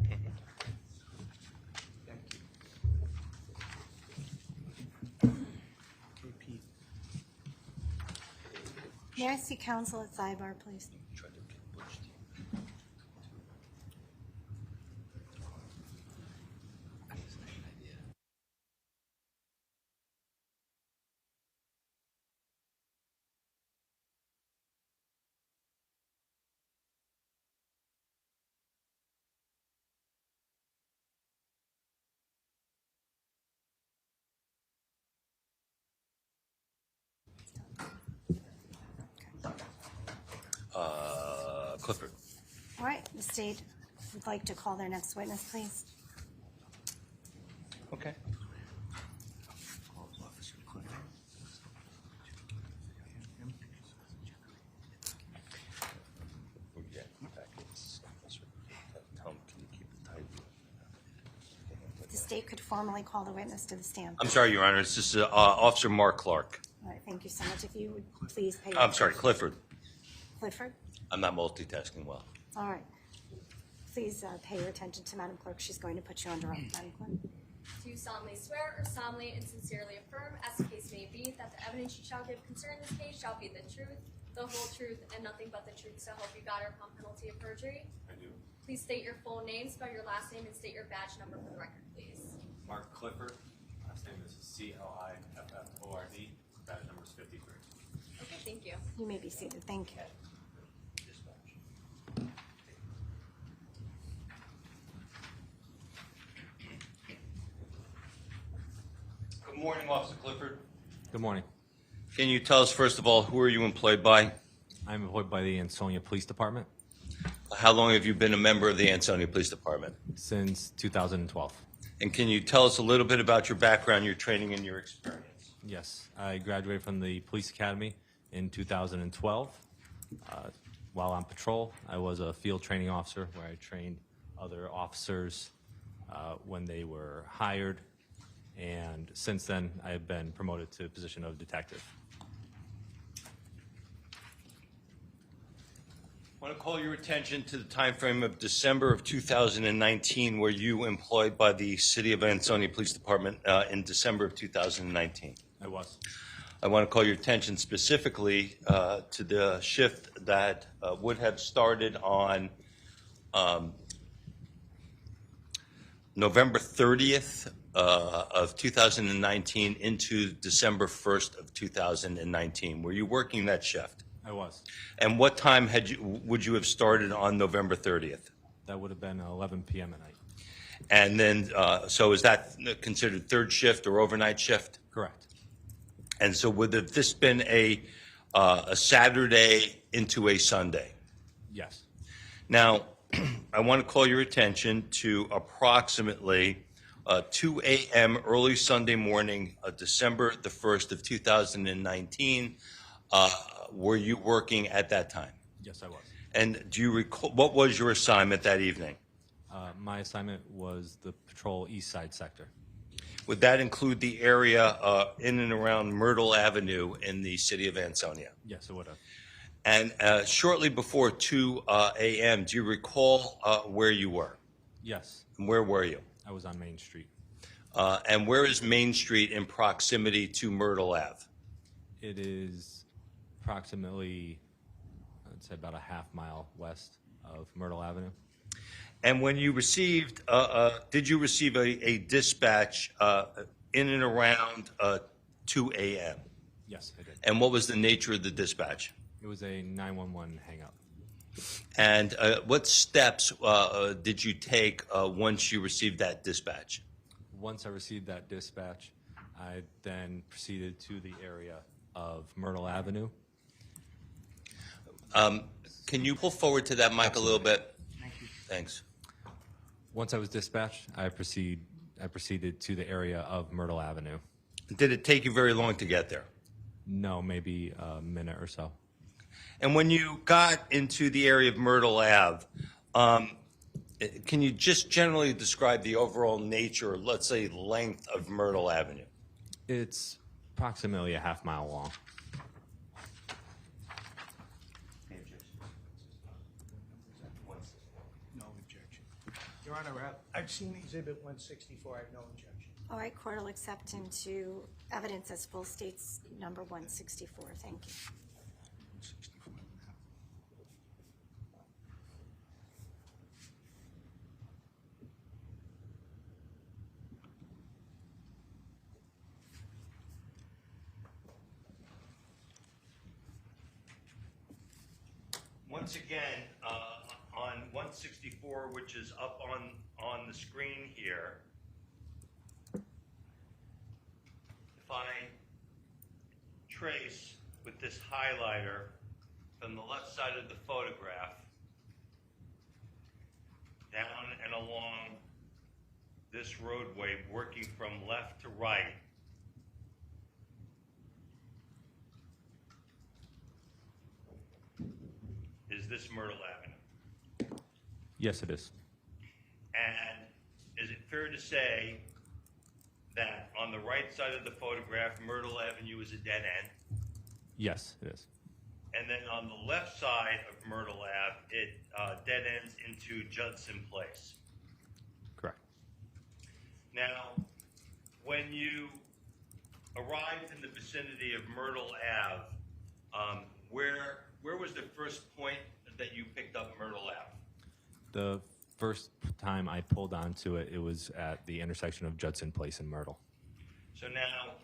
Thank you. Okay, Pete. May I see counsel at sidebar, please? Clifford. All right, the state would like to call their next witness, please. Okay. state could formally call the witness to the stand. I'm sorry, Your Honor. It's just Officer Mark Clark. All right, thank you so much. If you would please pay. I'm sorry, Clifford. Clifford? I'm not multitasking well. All right. Please pay your attention to Madam Clerk. She's going to put you under oath, Madam Clerk. Do you solemnly swear or solemnly and sincerely affirm, as the case may be, that the evidence you shall give concerning this case shall be the truth, the whole truth, and nothing but the truth, so help you God, or upon penalty of perjury? I do. Please state your full name, spell your last name, and state your badge number for the record, please. Mark Clifford, last name is Clifford, badge number is 53. Okay, thank you. You may be seated. Thank you. Good morning, Officer Clifford. Good morning. Can you tell us, first of all, who are you employed by? I'm employed by the Ansonia Police Department How long have you been a member of the Ansonia Police Department? since 2012. And can you tell us a little bit about your background, your training, and your experience? Yes, I graduated from the Police Academy in 2012. While on patrol, I was a field training officer where I trained other officers when they were hired. And since then, I have been promoted to the position of detective. I want to call your attention to the time frame of December of 2019, where you were employed by the City of Ansonia Police Department in December of 2019. I was. I want to call your attention specifically to the shift that would have started on November 30th of 2019 into December 1st of 2019. Were you working that shift? I was. And what time would you have started on November 30th? That would have been 11 p.m. at night. And then, so is that considered third shift or overnight shift? Correct. And so would have this been a Saturday into a Sunday? Yes. Now, I want to call your attention to approximately 2 a.m. early Sunday morning, December the 1st of 2019. Were you working at that time? Yes, I was. And do you recall, what was your assignment that evening? My assignment was the patrol east side sector. Would that include the area in and around Myrtle Avenue in the city of Ansonia? Yes, it would have. And shortly before 2 a.m., do you recall where you were? Yes, And where were you? I was on Main Street. And where is Main Street in proximity to Myrtle Ave? It is approximately, I'd say about a half mile west of Myrtle Avenue. And when you received, did you receive a dispatch in and around 2 a.m.? Yes, I did. And what was the nature of the dispatch? It was a 911 hang-up. And what steps did you take once you received that dispatch? Once I received that dispatch, I then proceeded to the area of Myrtle Avenue. Can you pull forward to that mic a little bit? Thank you. Thanks. Once I was dispatched, I proceeded to the area of Myrtle Avenue. Did it take you very long to get there? No, maybe a minute or so. And when you got into the area of Myrtle Ave, can you just generally describe the overall nature, or let's say length of Myrtle Avenue? It's approximately a half mile long. No objection. Your Honor, I've seen Exhibit 164. I have no objection. All right, court will accept into evidence as full states number 164. Thank you. Once again, on 164, which is up on the screen here, if I trace with this highlighter from the left side of the photograph down and along this roadway, working from left to right, is this Myrtle Avenue. Yes, it is. And is it fair to say that on the right side of the photograph, Myrtle Avenue is a dead end, Yes, it is. and then on the left side of Myrtle Ave, it dead ends into Judson Place. Correct. Now, when you arrived in the vicinity of Myrtle Ave, where was the first point that you picked up Myrtle Ave? The first time I pulled onto it, it was at the intersection of Judson Place and Myrtle. So now,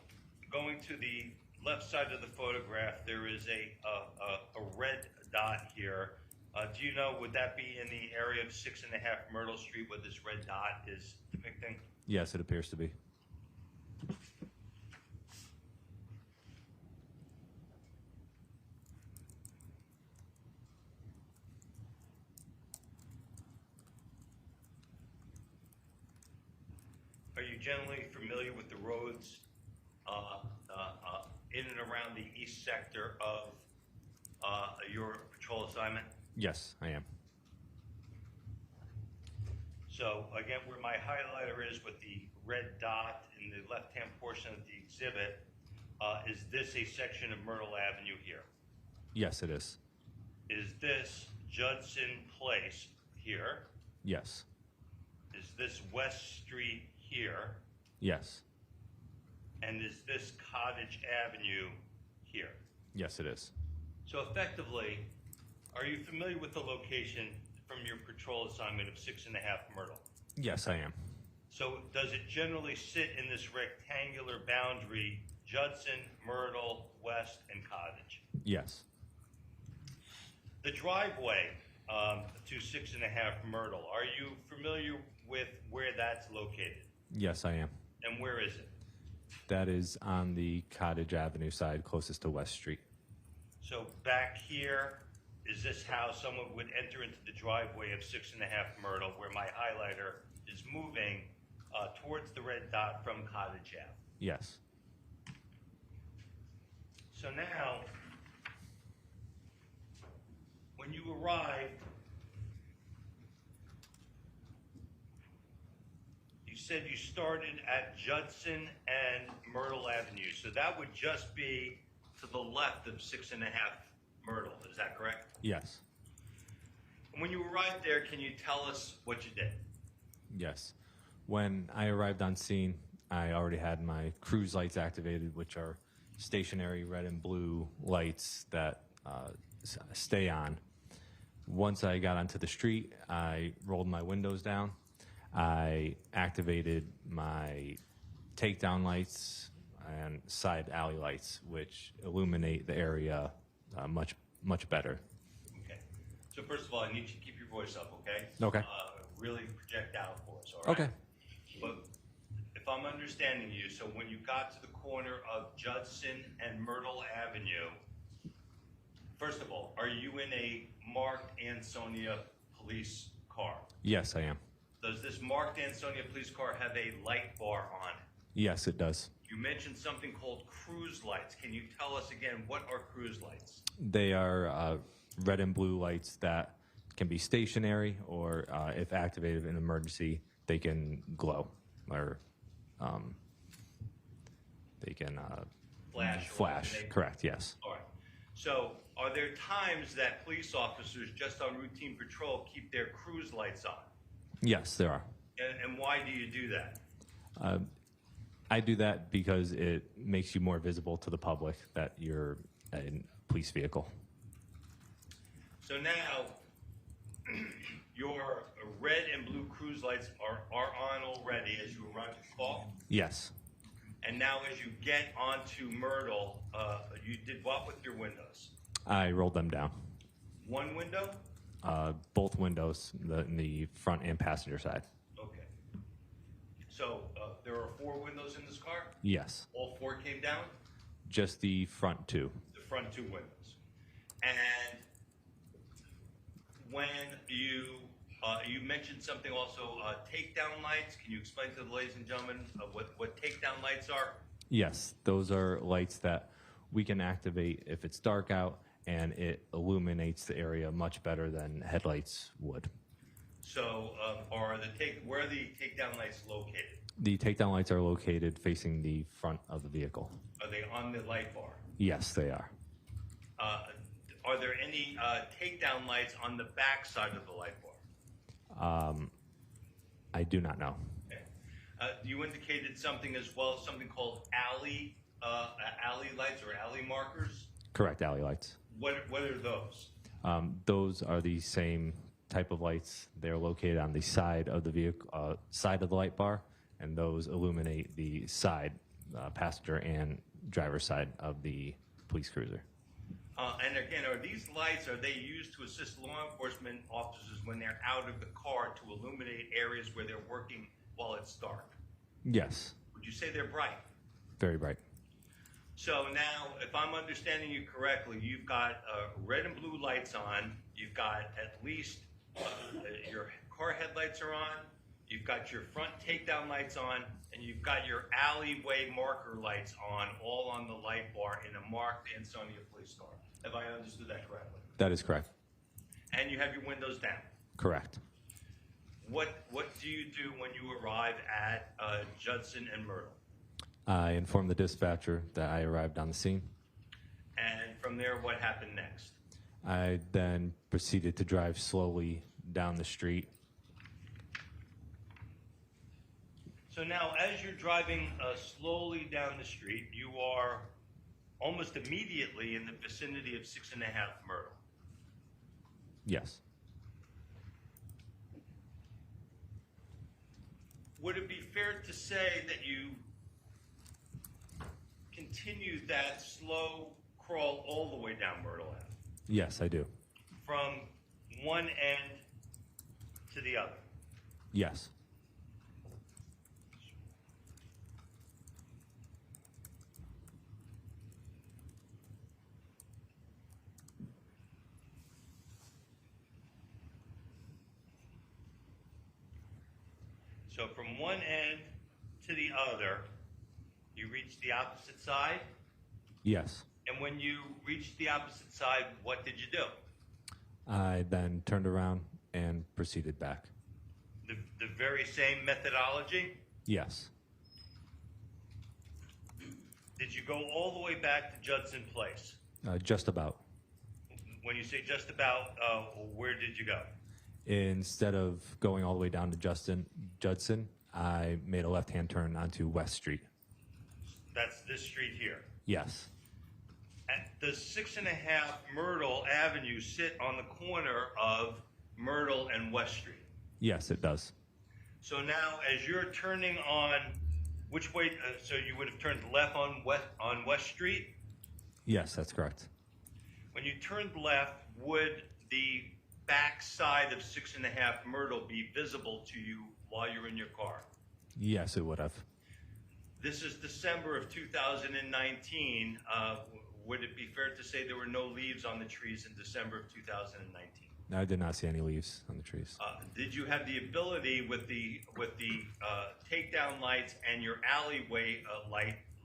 going to the left side of the photograph, there is a red dot here. Do you know, would that be in the area of 6.5 Myrtle Street where this red dot is depicting? Yes, it appears to be. Are you generally familiar with the roads in and around the east sector of your patrol assignment? Yes, I am. So again, where my highlighter is with the red dot in the left-hand portion of the exhibit, is this a section of Myrtle Avenue here? Yes, it is. Is this Judson Place here? Yes. Is this West Street here? Yes. And is this Cottage Avenue here? Yes, it is. So effectively, are you familiar with the location from your patrol assignment of 6.5 Myrtle? Yes, I am. So does it generally sit in this rectangular boundary, Judson, Myrtle, West, and Cottage? Yes. The driveway to 6.5 Myrtle, are you familiar with where that's located? Yes, I am. And where is it? That is on the Cottage Avenue side, closest to West Street. So back here, is this how someone would enter into the driveway of 6.5 Myrtle, where my highlighter is moving towards the red dot from Cottage Ave? Yes. So now, when you arrived, you said you started at Judson and Myrtle Avenue. So that would just be to the left of 6.5 Myrtle. Is that correct? Yes. And when you arrived there, can you tell us what you did? Yes. When I arrived on scene, I already had my cruise lights activated, which are stationary red and blue lights that stay on. Once I got onto the street, I rolled my windows down. I activated my takedown lights and side alley lights, which illuminate the area much better. Okay. So first of all, I need you to keep your voice up, okay? Okay. Really project out for us, all right? Okay. But if I'm understanding you, so when you got to the corner of Judson and Myrtle Avenue, first of all, are you in a marked Ansonia police car? Yes, I am. Does this marked Ansonia police car have a light bar on it? Yes, it does. You mentioned something called cruise lights. Can you tell us again, what are cruise lights? They are red and blue lights that can be stationary, or if activated in emergency, they can glow, or they can Flash. Correct. Yes. All right. So are there times that police officers just on routine patrol keep their cruise lights on? Yes, there are. And why do you do that? I do that because it makes you more visible to the public that you're a police vehicle. So now, your red and blue cruise lights are on already as you arrive at the call? Yes. And now as you get onto Myrtle, you did what with your windows? I rolled them down. One window? Both windows, in the front and passenger side. Okay. So there are 4 windows in this car? Yes. All 4 came down? Just the front 2. The front 2 windows. And when you mentioned something also, takedown lights. Can you explain to the ladies and gentlemen what takedown lights are? Yes, those are lights that we can activate if it's dark out, and it illuminates the area much better than headlights would. So So where are the takedown lights located? The takedown lights are located facing the front of the vehicle. Are they on the light bar? Yes, they are. Are there any takedown lights on the back side of the light bar? I do not know. Okay. You indicated something as well, something called alley lights or alley markers. Correct, alley lights. What are those? Those are the same type of lights. They're located on the side of the vehicle, side of the light bar, and those illuminate the side, passenger and driver side of the police cruiser. And again, are they used to assist law enforcement officers when they're out of the car to illuminate areas where they're working while it's dark? Yes, Would you say they're bright? very bright. So now, if I'm understanding you correctly, you've got red and blue lights on, you've got at least your car headlights are on, you've got your front takedown lights on, and you've got your alleyway marker lights on, all on the light bar in a marked Ansonia police car. Have I understood that correctly? That is correct. And you have your windows down. Correct. What do you do when you arrive at Judson and Myrtle? I informed the dispatcher that I arrived on the scene. And from there, what happened next? I then proceeded to drive slowly down the street. So now, as you're driving slowly down the street, you are almost immediately in the vicinity of 6.5 Myrtle. Yes. Would it be fair to say that you continued that slow crawl all the way down Myrtle Ave? Yes, I do. From one end to the other? Yes. So from one end to the other, you reached the opposite side? Yes. And when you reached the opposite side, what did you do? I then turned around and proceeded back. The very same methodology? Yes. Did you go all the way back to Judson Place? Just about. When you say just about, where did you go? Instead of going all the way down to Judson, I made a left-hand turn onto West Street. That's this street here. Yes. Does 6.5 Myrtle Avenue sit on the corner of Myrtle and West Street? Yes, it does. So now, as you're turning on, which way? So you would have turned left on West Street. Yes, that's correct. When you turned left, would the back side of 6.5 Myrtle be visible to you while you're in your car? Yes, it would have. This is December of 2019. Would it be fair to say there were no leaves on the trees in December of 2019? I did not see any leaves on the trees. Did you have the ability with the takedown lights and your alleyway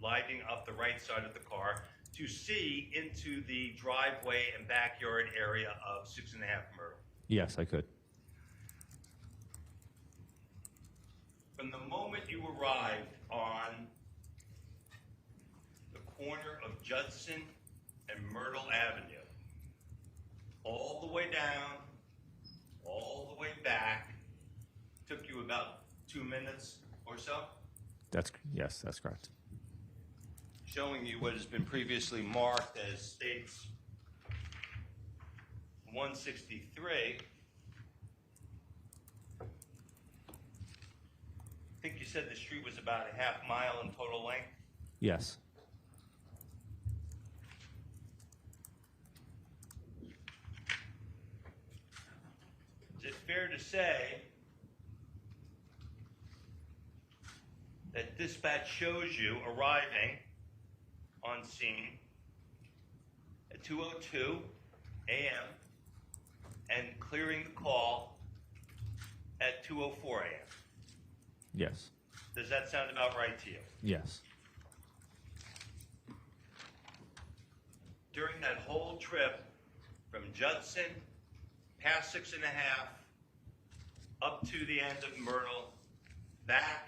lighting up the right side of the car to see into the driveway and backyard area of 6.5 Myrtle? Yes, I could. From the moment you arrived on the corner of Judson and Myrtle Avenue, all the way down, all the way back, took you about 2 minutes or so? Yes, that's correct. Showing you what has been previously marked as States 163. I think you said the street was about a half mile in total length? Yes. Is it fair to say that dispatch shows you arriving on scene at 2:02 a.m. and clearing the call at 2:04 a.m.? Yes. Does that sound about right to you? Yes. During that whole trip from Judson past 6.5 up to the end of Myrtle, back,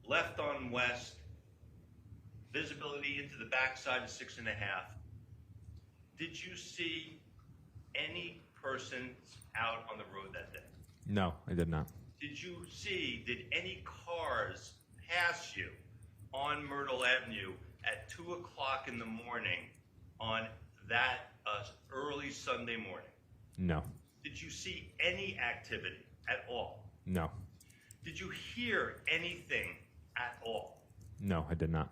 left on West, visibility into the backside of 6.5. Did you see any person out on the road that day? No, I did not. Did any cars pass you on Myrtle Avenue at 2 o'clock in the morning on that early Sunday morning? No. Did you see any activity at all? No. Did you hear anything at all? No, I did not.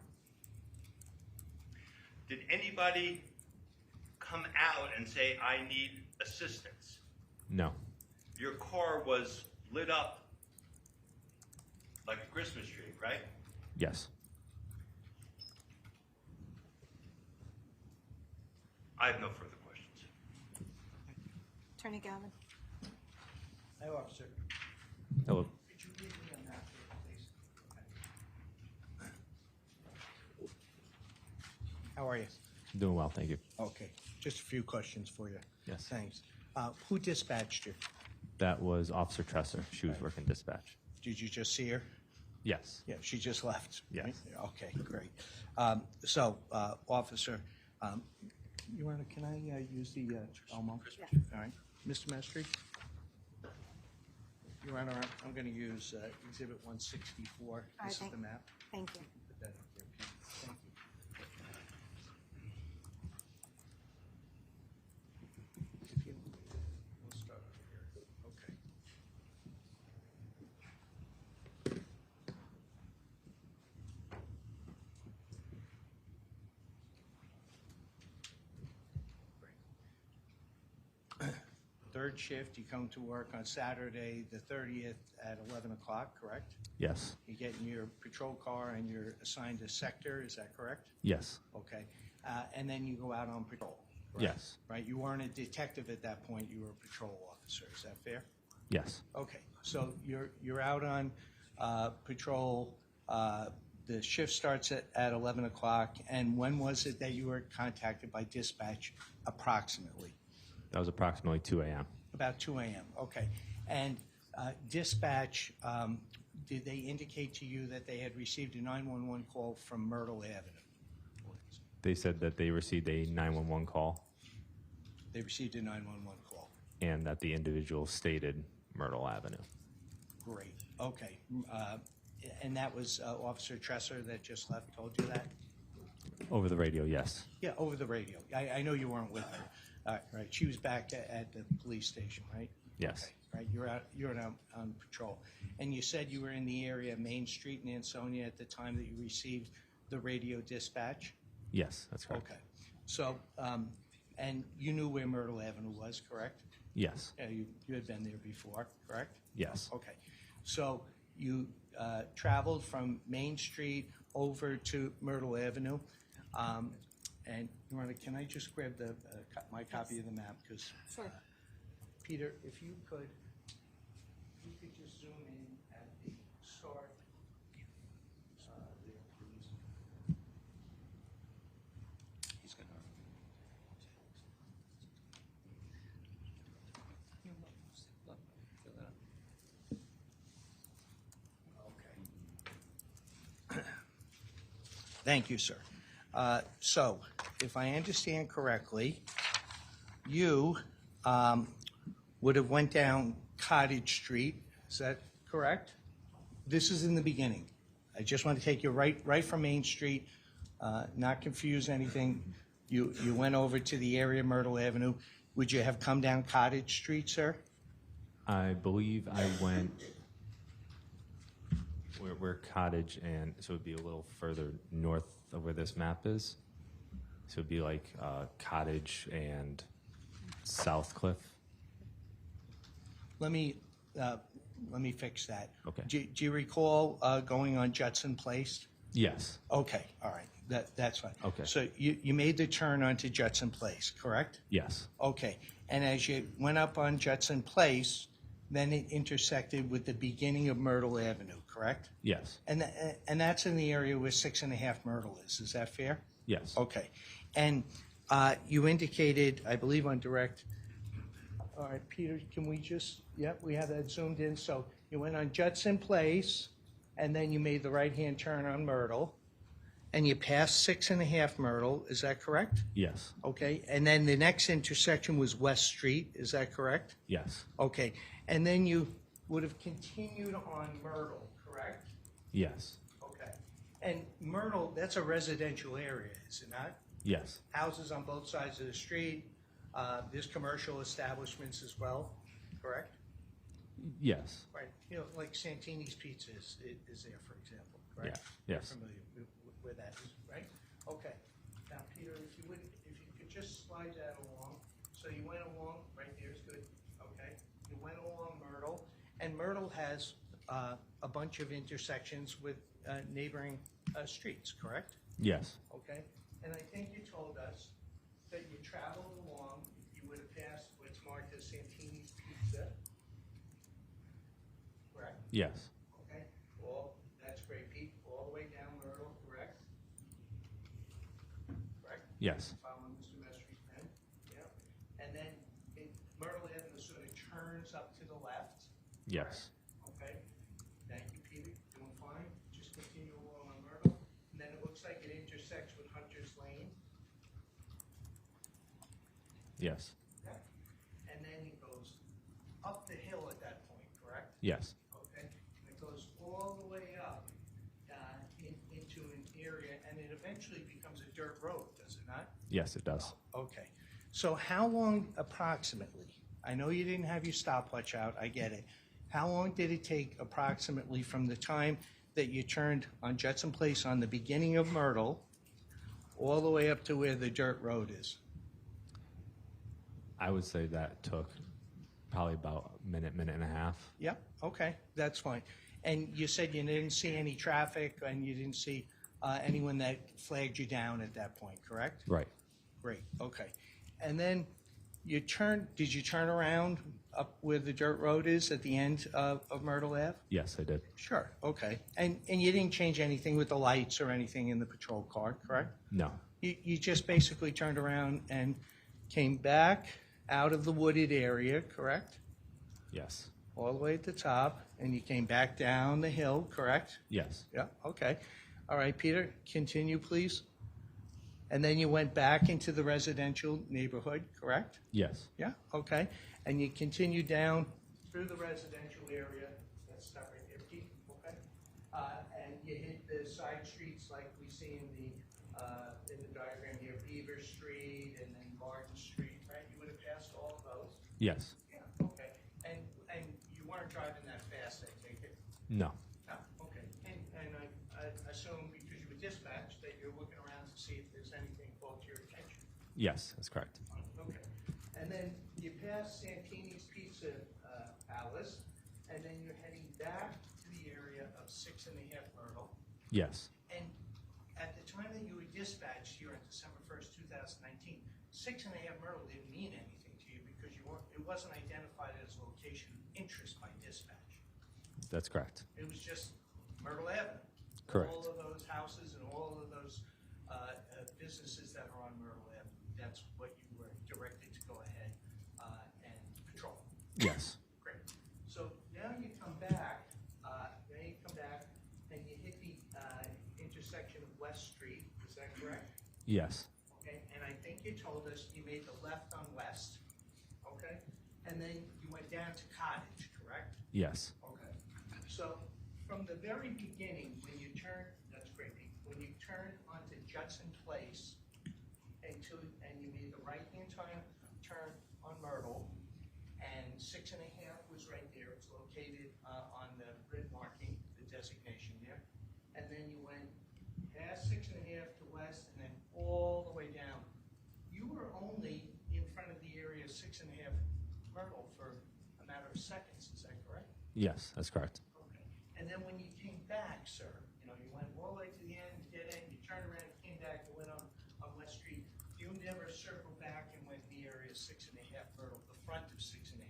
Did anybody come out and say, I need assistance? No. Your car was lit up like a Christmas tree, right? Yes. I have no further questions. Attorney Gavin. Hi, officer. Hello. Could you read me on that, please? How are you? Doing well, thank you. Okay, just a few questions for you. Yes. Thanks. Who dispatched you? That was Officer Traser. She was working dispatch. Did you just see her? Yes. Yeah, she just left. Yes. Right? Okay, great. Officer, you want to, can I use the Elmo? Yeah. All right. Mr. Mestry? Your Honor, I'm going to use Exhibit 164. right, This is thank- the map. Thank you. Put that up there, Pete. Thank you. If you- We'll start over here. Okay. Third shift, you come to work on Saturday, the 30th at 11 o'clock, correct? Yes. You get in your patrol car and you're assigned a sector, is that correct? Yes. Okay. And then you go out on patrol, correct? Yes. Right, you weren't a detective at that point, you were a patrol officer, is that fair? Yes. Okay, so you're out on patrol, the shift starts at 11 o'clock, and when was it that you were contacted by dispatch approximately? That was approximately 2 a.m. About 2 a.m., okay. And dispatch, did they indicate to you that they had received a 911 call from Myrtle Avenue? They said that they received a 911 call They received a 911 call. and that the individual stated Myrtle Avenue. Great, okay. And that was Officer Traser that just left, told you that? Over the radio, yes. Yeah, over the radio. I know you weren't with her. All right, right. She was back at the police station, right? Yes. Okay, right. You're out on patrol. And you said you were in the area of Main Street in Ansonia at the time that you received the radio dispatch? Yes, that's correct. Okay. So, and you knew where Myrtle Avenue was, correct? Yes. Yeah, you had been there before, correct? Yes. Okay. So you traveled from Main Street over to Myrtle Avenue. And can I just grab my copy of the map? Because Sure. Peter, if you could just zoom in at the start there, please. He's going Okay. Thank you, sir. So, if I understand correctly, you would have went down Cottage Street. Is that correct? This is in the beginning. I just want to take you right from Main Street, not confuse anything. You went over to the area of Myrtle Avenue. Would you have come down Cottage Street, sir? I believe I went where Cottage and so it would be a little further north of where this map is. So it'd be like Cottage and South Cliff. Let me fix that. Okay. Do you recall going on Judson Place? Yes. Okay, all right, that's fine. Okay. So you made the turn onto Judson Place, correct? Yes. Okay, and as you went up on Judson Place, then it intersected with the beginning of Myrtle Avenue, correct? Yes. And that's in the area where 6.5 Myrtle is that fair? Yes. Okay, and you indicated, I believe on direct, All right, Peter, can we just, yep, we have that zoomed in. So you went on Judson Place, and then you made the right-hand turn on Myrtle, and you passed 6.5 Myrtle, is that correct? Yes. Okay, and then the next intersection was West Street, is that correct? Yes. Okay, and then you would have continued on Myrtle, correct? Yes. Okay, and Myrtle, that's a residential area, is it not? Yes. Houses on both sides of the street, there's commercial establishments as well, correct? Yes. Right, you know, like Santini's Pizza is there, for example, correct? Yeah, yes. You're familiar with that, right? Okay, now, Peter, if you could just slide that along. So you went along, right there's good, okay? You went along Myrtle, and Myrtle has a bunch of intersections with neighboring streets, correct? Yes. Okay, and I think you told us that you traveled along, you would have passed what's marked as Santini's Pizza, correct? Yes. Okay, well, that's great, Pete, all the way down Myrtle, correct? Correct? Yes. Following Mr. Mestry's pen, yeah. And then Myrtle Avenue sort of turns up to the left. Yes. Okay, thank you, Peter, doing fine. Just continue along on Myrtle, and then it looks like it intersects with Hunter's Lane. Yes. Okay. And then it goes up the hill at that point, correct? Yes. Okay, and it goes all the way up into an area, and it eventually becomes a dirt road, does it not? Yes, it does. Okay, so how long approximately, I know you didn't have your stopwatch out, I get it. How long did it take approximately from the time that you turned on Judson Place on the beginning of Myrtle all the way up to where the dirt road is? I would say that took probably about a minute and a half. Yep, okay, that's fine. And you said you didn't see any traffic and you didn't see anyone that flagged you down at that point, correct? Right. Great, okay. And then did you turn around up where the dirt road is at the end of Myrtle Ave? Yes, I did. Sure, okay. And you didn't change anything with the lights or anything in the patrol car, correct? No. You just basically turned around and came back out of the wooded area, correct? Yes. All the way at the top, and you came back down the hill, correct? Yes. Yeah, okay. All right, Peter, continue, please. And then you went back into the residential neighborhood, correct? Yes. Yeah, okay. And you continued down through the residential area. Let's start right there, Pete, okay? And you hit the side streets like we see in the diagram here, Beaver Street and then Garden Street, right? You would have passed all of those? Yes. Yeah, okay. And you weren't driving that fast, I take it? No. No, okay. And I assume because you were dispatched that you're looking around to see if there's anything called to your attention? Yes, that's correct. Okay. And then you pass Santini's Pizza Palace, and then you're heading back to the area of 6.5 Myrtle. Yes. And at the time that you were dispatched here on December 1st, 2019, 6.5 Myrtle didn't mean anything to you because it wasn't identified as a location of interest by dispatch. That's correct. It was just Myrtle Avenue. Correct. All of those houses and all of those businesses that are on Myrtle Avenue, that's what you were directed to go ahead and patrol. Yes. Great. So now you come back, and you hit the intersection of West Street, is that correct? Yes. Okay, and I think you told us you made the left on West, okay? And then you went down to Cottage, correct? Yes. Okay. So from the very beginning, when you turned, that's great, Pete, when you turned onto Judson Place and you made the right-hand turn on Myrtle, and 6.5 was right there. It's located on the grid marking, the designation there. And then you went past 6.5 to West and then all the way down. You were only in front of the area 6.5 Myrtle for a matter of seconds, is that correct? Yes, that's correct. Okay. And then when you came back, sir, you went all the way to the end, dead end, you turned around, came back, and went on West Street. You never circled back and went the area 6.5 Myrtle, the front of 6.5.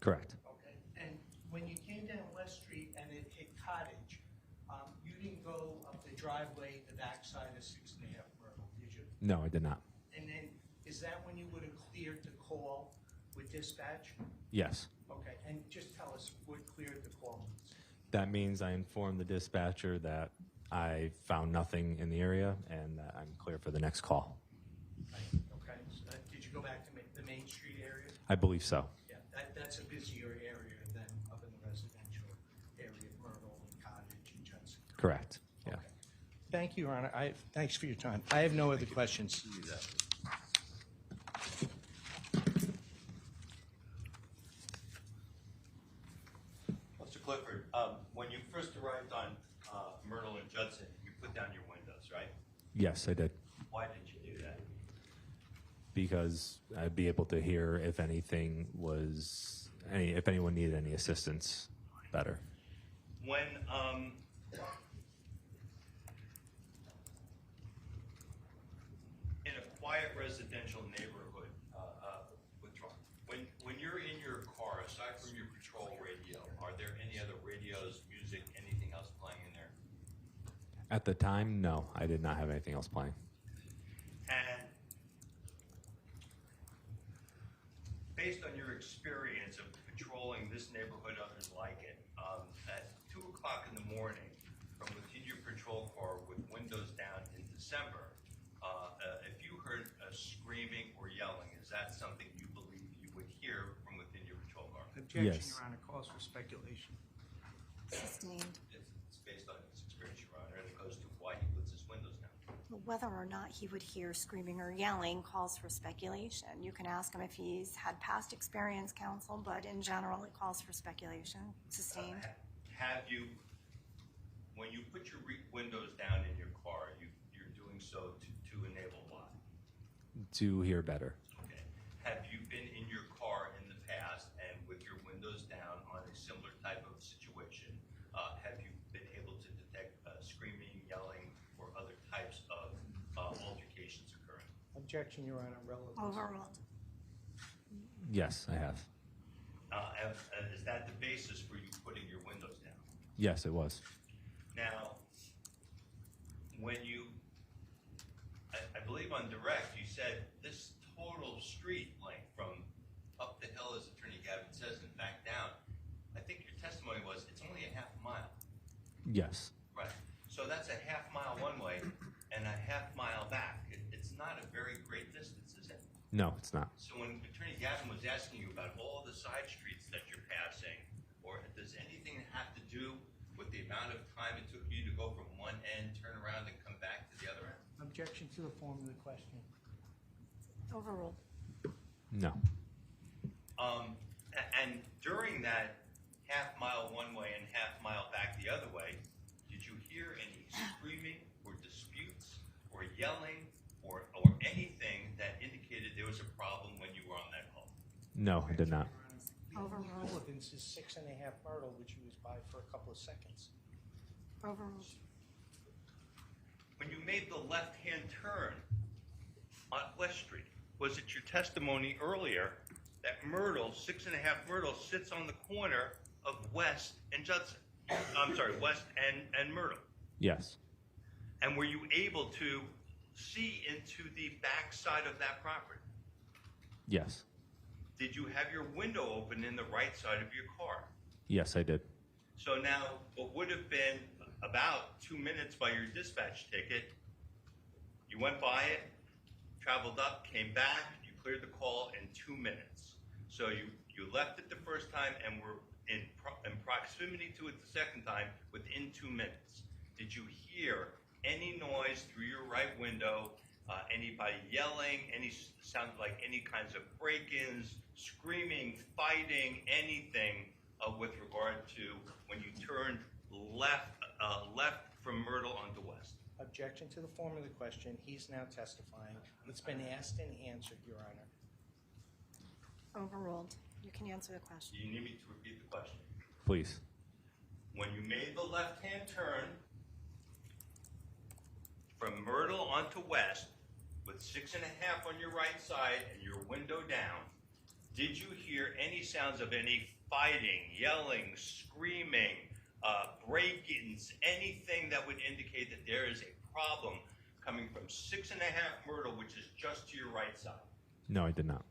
Correct. Okay. And when you came down West Street and it hit Cottage, you didn't go up the driveway, the backside of 6.5 Myrtle, did you? No, I did not. And then, is that when you would have cleared the call with dispatch? Yes. Okay, and just tell us what cleared the call means. That means I informed the dispatcher that I found nothing in the area and that I'm clear for the next call. Okay, so, did you go back to the Main Street area? I believe so. Yeah, that's a busier area than up in the residential area, Myrtle and Cottage and Judson. Correct. Yeah. Okay. Thank you, Your Honor. Thanks for your time. I have no other questions. Mr. Clifford, when you first arrived on Myrtle and Judson, you put down your windows, right? Yes, I did. Why did you do that? Because I'd be able to hear if anything was, if anyone needed any assistance better. When in a quiet residential neighborhood, when you're in your car, aside from your patrol radio, are there any other radios, music, anything else playing in there? At the time, no, I did not have anything else playing. And based on your experience of patrolling this neighborhood, others like it, at 2 o'clock in the morning, from within your patrol car with windows down in December, if you heard screaming or yelling, is that something you believe you would hear from within your patrol car? Objection, Yes. Your Honor. Calls for speculation. Sustained. It's based on his experience, Your Honor, and it goes to why he puts his windows down. Whether or not he would hear screaming or yelling calls for speculation. You can ask him if he's had past experience, counsel, but in general, it calls for speculation. Sustained. Have you, when you put your windows down in your car, you're doing so to enable what? To hear better. Okay. Have you been in your car in the past and with your windows down on a similar type of situation, have you been able to detect screaming, yelling, or other types of altercations occurring? Objection, Your Honor. Relevance. Overruled. Yes, I have. Is that the basis for you putting your windows down? Yes, it was. Now, when you, I believe on direct, you said this total street length from up the hill, as Attorney Gavin says, and back down, I think your testimony was it's only a half mile. Yes. Right. So that's a half mile one way and a half mile back. It's not a very great distance, is it? No, it's not. So when Attorney Gavin was asking you about all the side streets that you're passing, or does anything have to do with the amount of time it took you to go from one end, turn around, and come back to the other end? Objection to the form of the question. Overruled. No. And during that half mile one way and half mile back the other way, did you hear any screaming or disputes or yelling or anything that indicated there was a problem when you were on that call? No, I did not. Overruled. Relevance is 6.5 Myrtle, which he was by for a couple of seconds. Overruled. When you made the left-hand turn on West Street, was it your testimony earlier that Myrtle, 6.5 Myrtle, sits on the corner of West and Judson? I'm sorry, West and Myrtle. Yes. And were you able to see into the back side of that property? Yes. Did you have your window open in the right side of your car? Yes, I did. So now, what would have been about 2 minutes by your dispatch ticket, you went by it, traveled up, came back, you cleared the call in 2 minutes. So you left it the first time and were in proximity to it the second time within 2 minutes. Did you hear any noise through your right window, anybody yelling, any sound like any kinds of break-ins, screaming, fighting, anything with regard to when you turned left from Myrtle onto West? Objection to the form of the question. He's now testifying. It's been asked and answered, Your Honor. Overruled. You can answer the question. Do you need me to repeat the question? Please. When you made the left-hand turn from Myrtle onto West with 6.5 on your right side and your window down, did you hear any sounds of any fighting, yelling, screaming, break-ins, anything that would indicate that there is a problem coming from 6.5 Myrtle, which is just to your right side? No, I did not.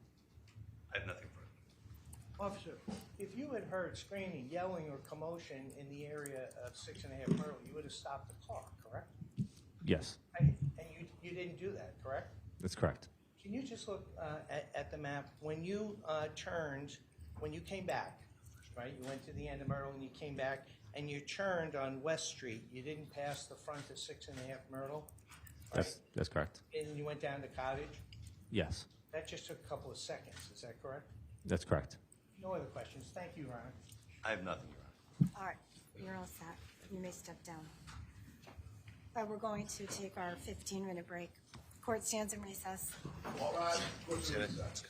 I have nothing further. Officer, if you had heard screaming, yelling, or commotion in the area of 6.5 Myrtle, you would have stopped the car, correct? Yes, And you didn't do that, correct? that's correct. Can you just look at the map? When you turned, when you came back, right? You went to the end of Myrtle and you came back and you turned on West Street. You didn't pass the front of 6.5 Myrtle, right? That's correct. And you went down to Cottage. Yes, That just took a couple of seconds. Is that correct? that's correct. No other questions. Thank you, Ron. I have nothing, Your Honor. All right, you're all set. You may step down. We're going to take our 15-minute break. Court stands in recess. All rise. Court's in recess.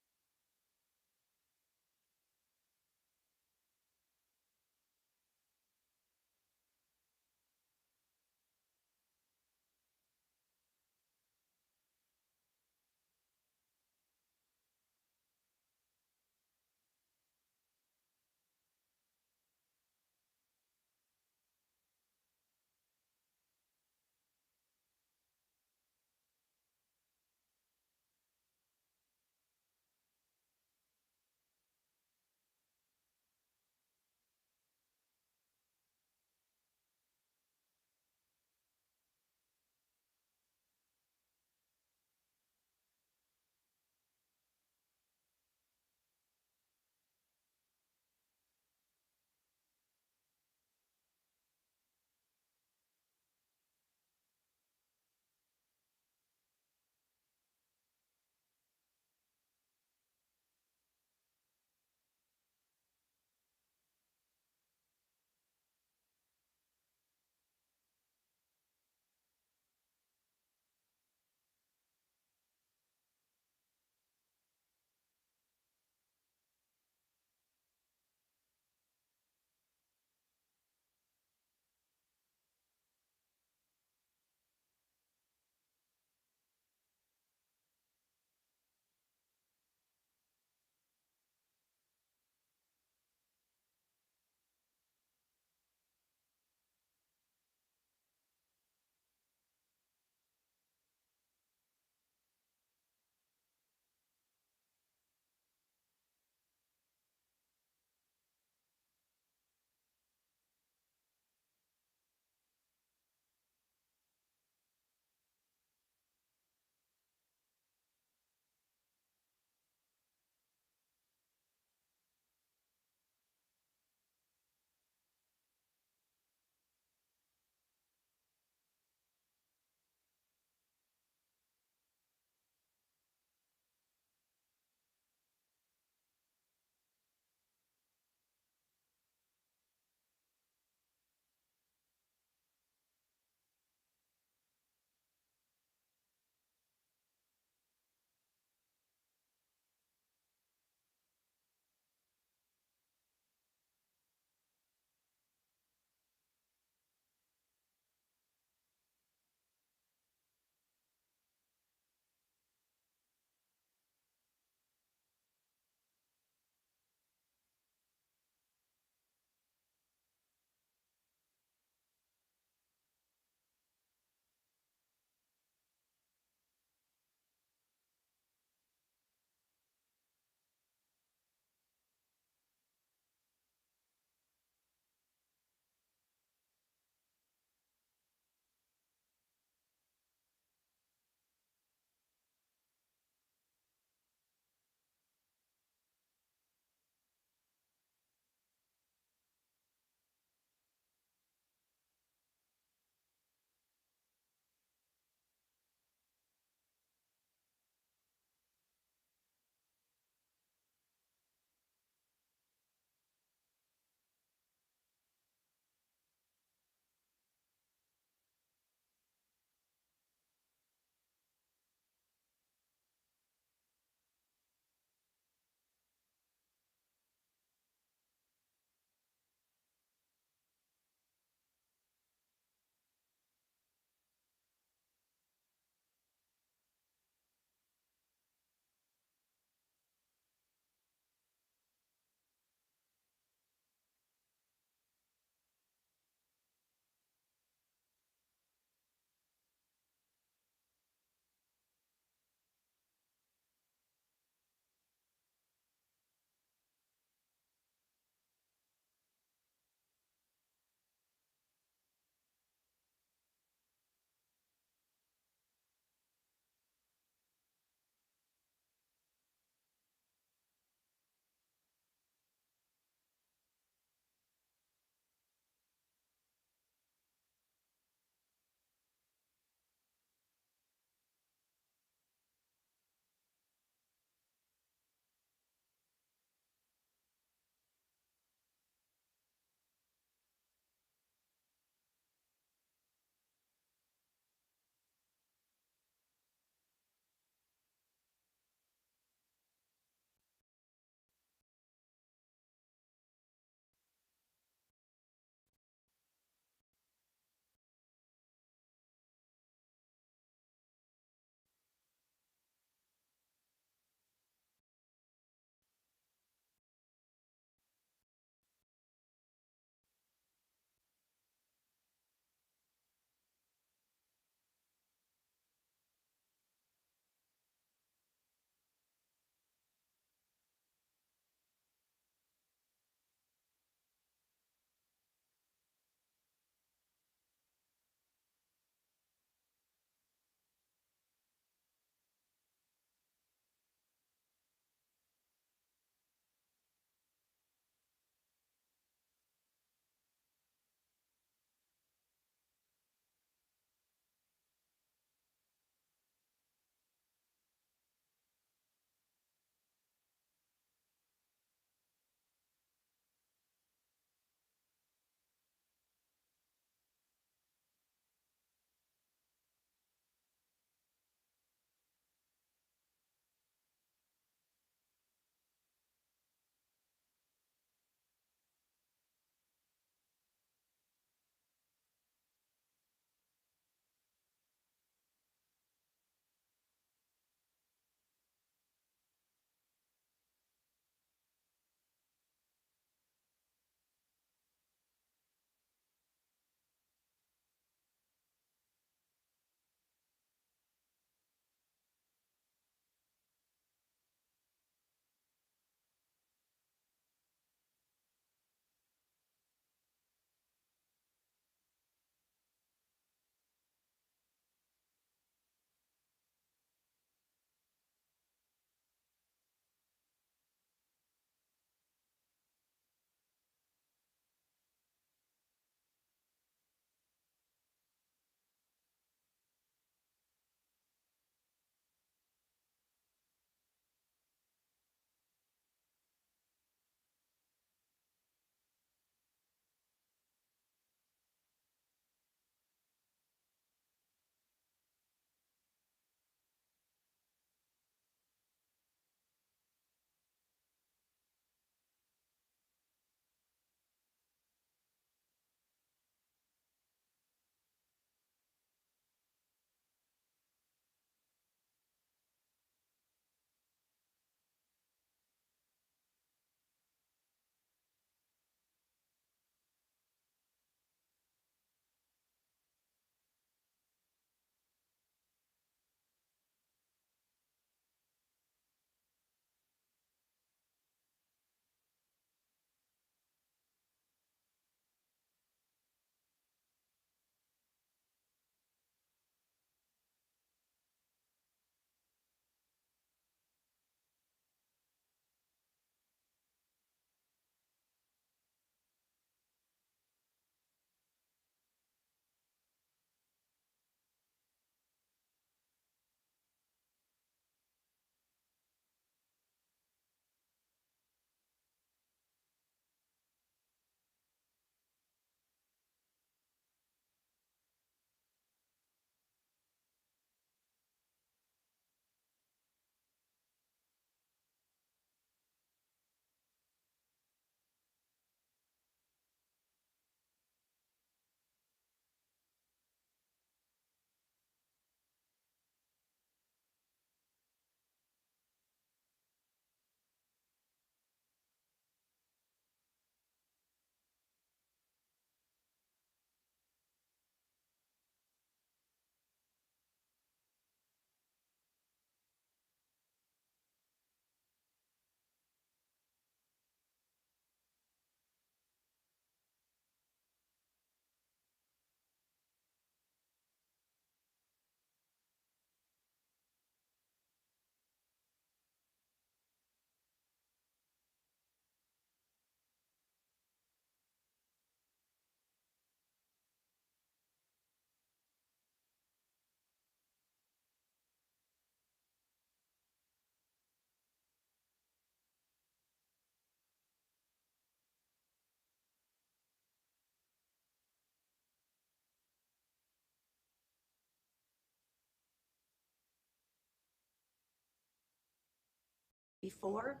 before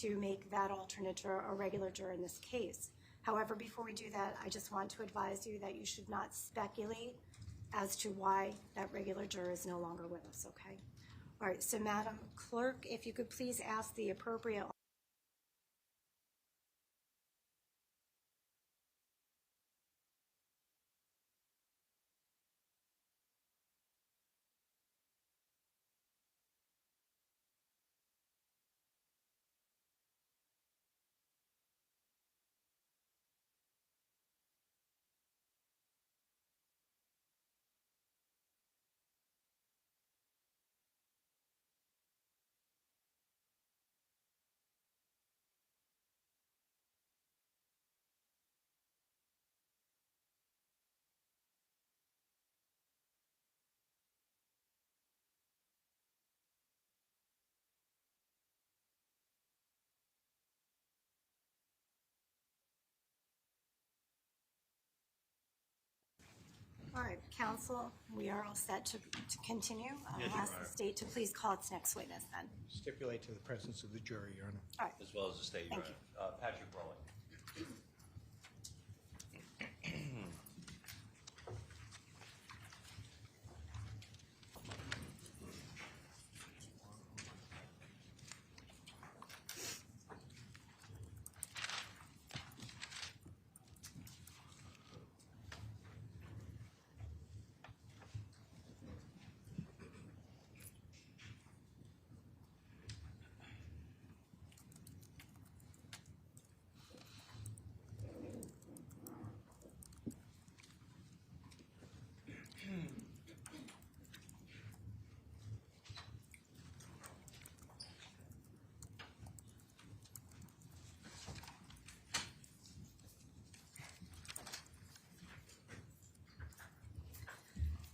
to make that alternate juror a regular juror in this case. However, before we do that, I just want to advise you that you should not speculate as to why that regular juror is no longer with us, okay? All right, so Madam Clerk, if you could please ask the appropriate. All right, counsel, we are all set to continue. I'll ask the state to please call its next witness then. Stipulate to the presence of the jury, Your Honor. All right. As well as the state, Your Thank Honor. Patrick Raleigh.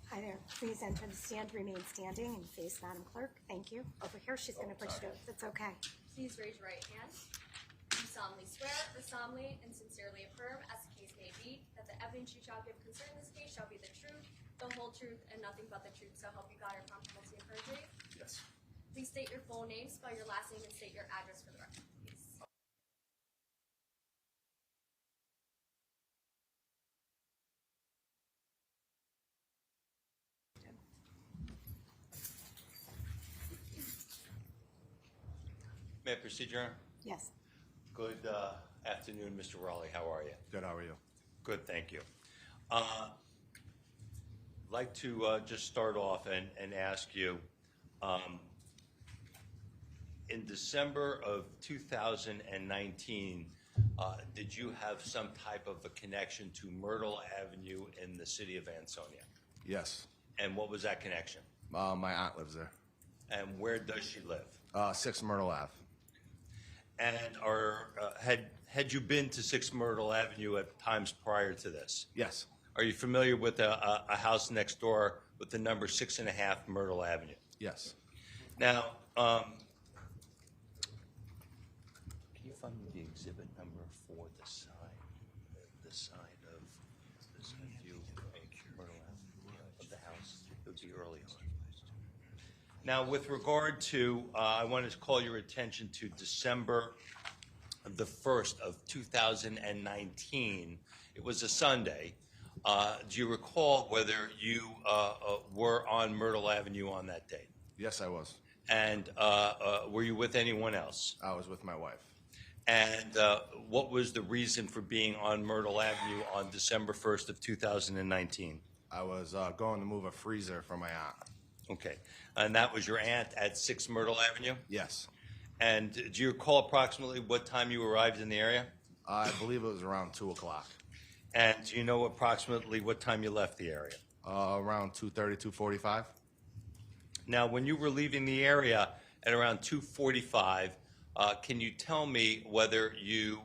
Hi there. Please enter the stand, remain standing, and face Madam Clerk. Thank you. Over here, she's going to put you to oath. It's okay. Please raise your right hand. Do you solemnly swear or solemnly and sincerely affirm, as the case may be, that the evidence you shall give concerning this case shall be the truth, the whole truth, and nothing but the truth, so help you God, or upon penalty of perjury? Yes. Please state your full name, spell your last name, and state your address for the record, please. May I proceed, Your Honor? Yes. Good afternoon, Mr. Raleigh. How are you? Good, how are you? Good, thank you. I'd like to just start off and ask you, in December of 2019, did you have some type of a connection to Myrtle Avenue in the city of Ansonia? Yes. And what was that connection? My aunt lives there. And where does she live? 6 Myrtle Ave. And had you been to 6 Myrtle Avenue at times prior to this? Yes. Are you familiar with a house next door with the number 6.5 Myrtle Avenue? Yes. Now, can you find me the exhibit number for the side of view Myrtle Avenue of the house? It would be early on. Now, with regard to, I wanted to call your attention to December the 1st of 2019. It was a Sunday. Do you recall whether you were on Myrtle Avenue on that date? Yes, I was. And were you with anyone else? I was with my wife. And what was the reason for being on Myrtle Avenue on December 1st of 2019? I was going to move a freezer for my aunt. Okay. And that was your aunt at 6 Myrtle Avenue? Yes. And do you recall approximately what time you arrived in the area? I believe it was around 2 o'clock. And do you know approximately what time you left the area? Around 2:30, 2:45. Now, when you were leaving the area at around 2:45, can you tell me whether you,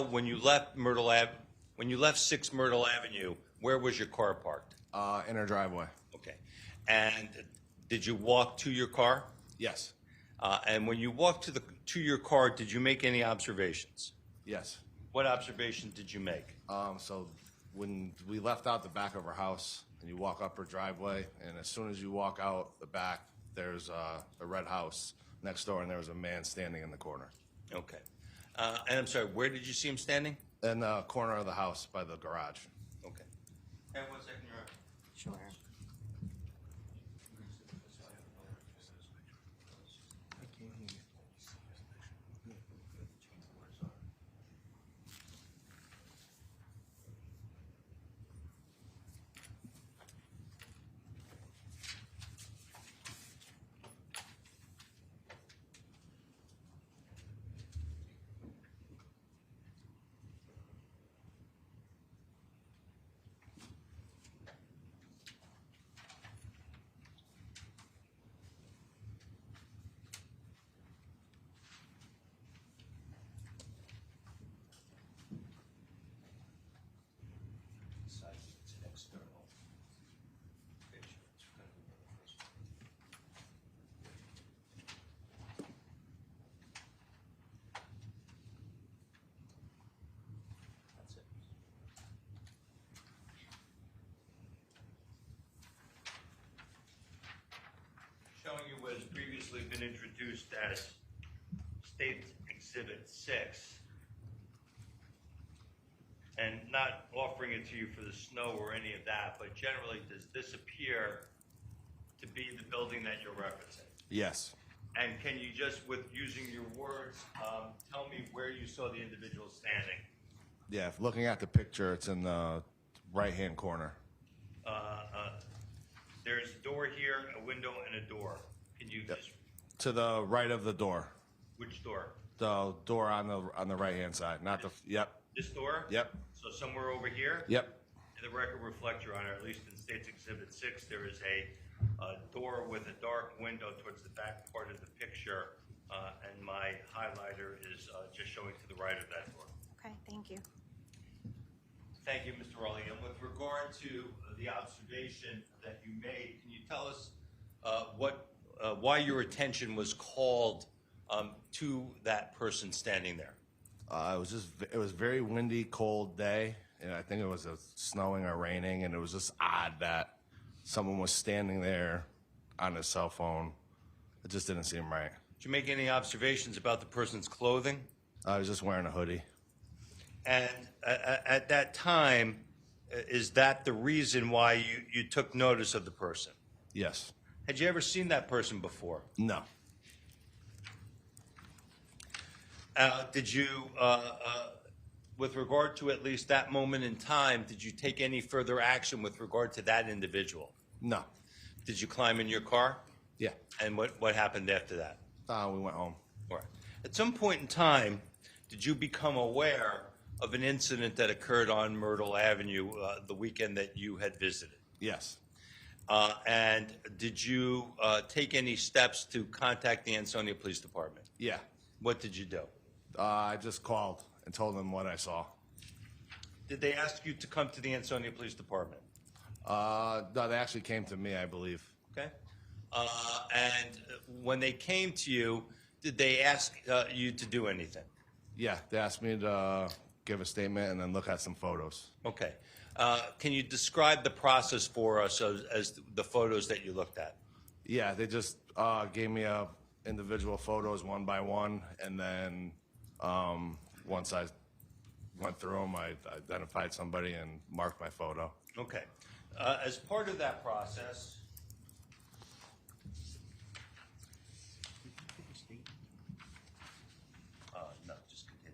when you left Myrtle Ave, when you left 6 Myrtle Avenue, where was your car parked? In her driveway. Okay. And did you walk to your car? Yes. And when you walked to your car, did you make any observations? Yes. What observation did you make? So when we left out the back of her house and you walk up her driveway, and as soon as you walk out the back, there's a red house next door, and there was a man standing in the corner. Okay. And I'm sorry, where did you see him standing? In the corner of the house by the garage. Okay. And 1 second, Your Honor. Sure. Showing you what has previously been introduced as State Exhibit 6, and not offering it to you for the snow or any of that, but generally, does this appear to be the building that you're referencing? Yes. And can you just, with using your words, tell me where you saw the individual standing? Yeah, if looking at the picture, it's in the right-hand corner. There's a door here, a window, and a door. Can you just, To the right of the door. which door? The door on the right-hand side, not the, yep, This door? yep, So somewhere over here? yep, And the record reflects, Your Honor, at least in State's Exhibit 6, there is a door with a dark window towards the back part of the picture, and my highlighter is just showing to the right of that door. Okay, thank you. Thank you, Mr. Raleigh. And with regard to the observation that you made, can you tell us why your attention was called to that person standing there? it was a very windy, cold day, and I think it was snowing or raining, and it was just odd that someone was standing there on his cell phone. It just didn't seem right. Did you make any observations about the person's clothing? I was just wearing a hoodie. And at that time, is that the reason why you took notice of the person? Yes. Had you ever seen that person before? No. Did you, with regard to at least that moment in time, did you take any further action with regard to that individual? No. Did you climb in your car? Yeah. And what happened after that? We went home. All right. At some point in time, did you become aware of an incident that occurred on Myrtle Avenue the weekend that you had visited? Yes. And did you take any steps to contact the Ansonia Police Department? Yeah. What did you do? I just called and told them what I saw. Did they ask you to come to the Ansonia Police Department? No, they actually came to me, I believe. Okay. And when they came to you, did they ask you to do anything? Yeah, they asked me to give a statement and then look at some photos. Okay. Can you describe the process for us as the photos that you looked at? Yeah, they just gave me individual photos one by one, and then once I went through them, I identified somebody and marked my photo. Okay. As part of that process, no, just continue.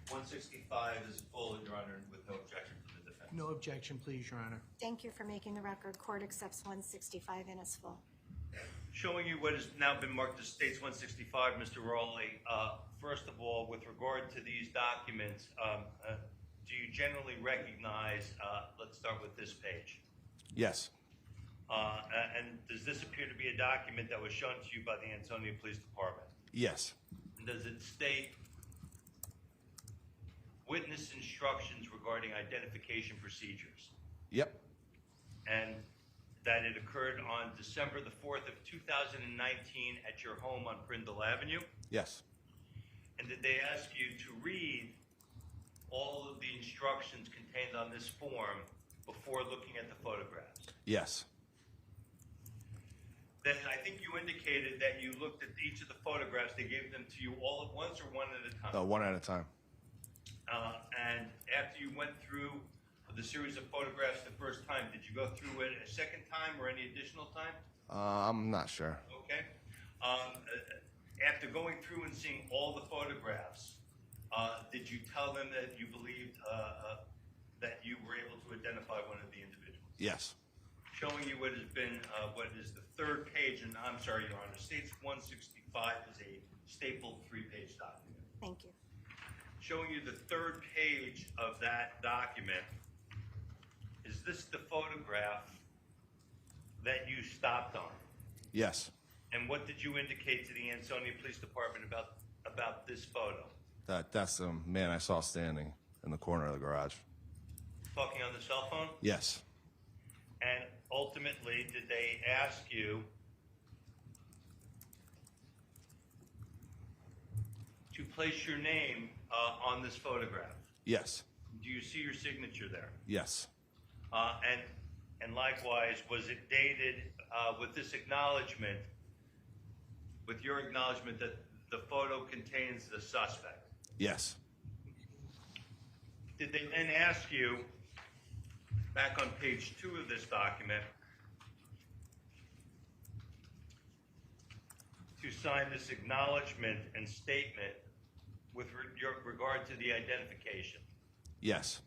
165 is full, Your Honor, with no objection from the defense. No objection, please, Your Honor. Thank you for making the record. Court accepts 165 and is full. Showing you what has now been marked as States 165, Mr. Raleigh, first of all, with regard to these documents, do you generally recognize, let's start with this page. Yes. And does this appear to be a document that was shown to you by the Ansonia Police Department? Yes. And does it state witness instructions regarding identification procedures? Yep. And that it occurred on December the 4th of 2019 at your home on Prindle Avenue? Yes. And did they ask you to read all of the instructions contained on this form before looking at the photographs? Yes. Then I think you indicated that you looked at each of the photographs. They gave them to you all at once or one at a time? One at a time. And after you went through the series of photographs the first time, did you go through it a second time or any additional time? I'm not sure. Okay. After going through and seeing all the photographs, did you tell them that you believed that you were able to identify one of the individuals? Yes. Showing you what has been, what is the third page, and I'm sorry, Your Honor, States 165 is a stapled 3-page document. Thank you. Showing you the third page of that document, is this the photograph that you stopped on? Yes. And what did you indicate to the Ansonia Police Department about this photo? That's the man I saw standing in the corner of the garage. Talking on the cell phone? Yes. And ultimately, did they ask you to place your name on this photograph? Yes. Do you see your signature there? Yes. And likewise, was it dated with this acknowledgement, with your acknowledgement that the photo contains the suspect? Yes. Did they then ask you, back on page 2 of this document, to sign this acknowledgement and statement with regard to the identification? Yes.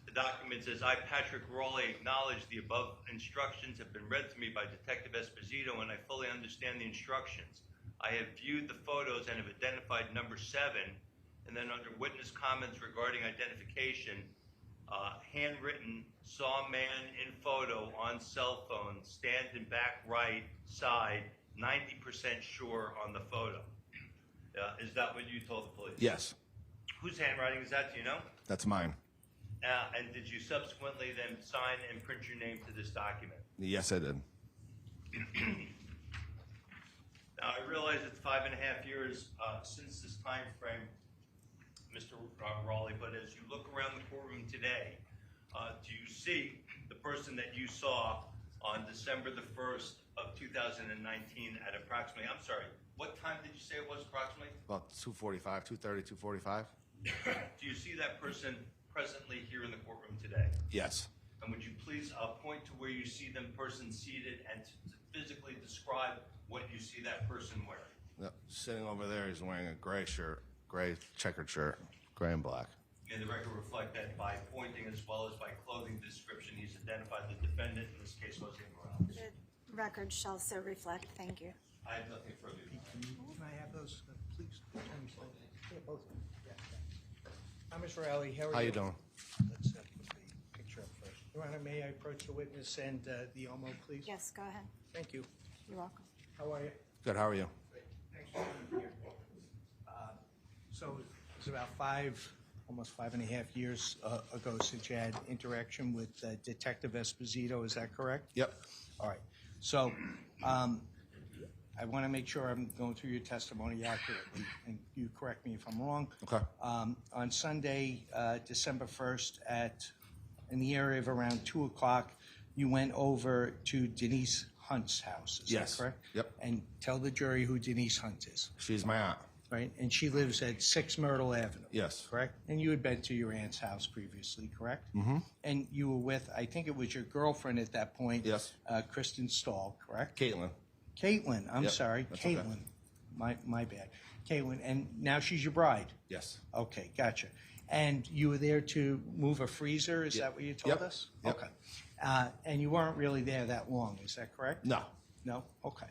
The document says, I, Patrick Raleigh, acknowledge the above instructions have been read to me by Detective Esposito, and I fully understand the instructions. I have viewed the photos and have identified number 7, and then under witness comments regarding identification, handwritten, saw man in photo on cell phone, stand in back right side, 90% sure on the photo. Is that what you told the police? Yes. Whose handwriting is that, do you know? That's mine. And did you subsequently then sign and print your name to this document? Yes, I did. Now, I realize it's 5.5 years since this time frame, Mr. Raleigh, but as you look around the courtroom today, do you see the person that you saw on December the 1st of 2019 at approximately, I'm sorry, what time did you say it was approximately? About 2:45, 2:30, 2:45. Do you see that person presently here in the courtroom today? Yes. And would you please point to where you see them person seated and to physically describe what you see that person wearing? Yep. Sitting over there, he's wearing a gray shirt, gray checkered shirt, gray and black. And the record reflect that by pointing as well as by clothing description, he's identified the defendant, in this case, Jose Morales. The record shall so reflect. Thank you. I have nothing further. Can I have those, please? Yeah, both of them. Yeah, thanks. Ms. Raleigh, how are you? How you doing? Let's put the picture up first. Your Honor, may I approach the witness and the OMO, please? Yes, go ahead. Thank you. You're welcome. How are you? Good. How are you? Thanks for being here. So it's about almost 5.5 years ago since you had interaction with Detective Esposito. Is that correct? Yep. All right. So I want to make sure I'm going through your testimony accurately, and you correct me if I'm wrong. Okay. On Sunday, December 1st, in the area of around 2 o'clock, you went over to Denise Hunt's house. Is Yes. that correct? Yep. And tell the jury who Denise Hunt is. She's my aunt. Right? And she lives at 6 Myrtle Avenue. Yes. Correct? And you had been to your aunt's house previously, correct? Mm-hmm. And you were with, I think it was your girlfriend at that point. Yes. Kristen Stahl, correct? Caitlin. Caitlin, I'm Yep, sorry. that's okay. Caitlin. My bad. Caitlin, and now she's your bride. Yes. Okay, gotcha. And you were there to move a freezer, is that what you told Yep. us? Yep. Okay. And you weren't really there that long, is that correct? No. No? Okay.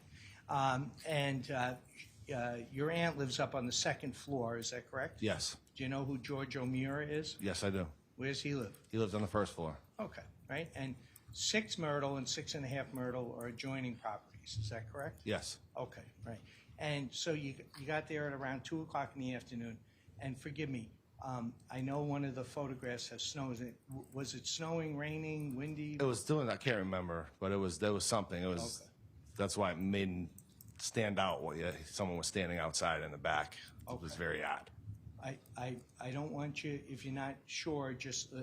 Your aunt lives up on the 2nd floor, is that correct? Yes. Do you know who George O'Meara is? Yes, I do. Where does he live? He lives on the 1st floor. Okay, right? And 6 Myrtle and 6.5 Myrtle are adjoining properties, is that correct? Yes. Okay, right. And so you got there at around 2 o'clock in the afternoon. And forgive me, I know one of the photographs has snow. Was it snowing, raining, windy? It was doing. I can't remember, but there was something. It was. Okay. That's why it made stand out. Someone was standing outside in the back. It was Okay. very odd. I don't want you, if you're not sure, just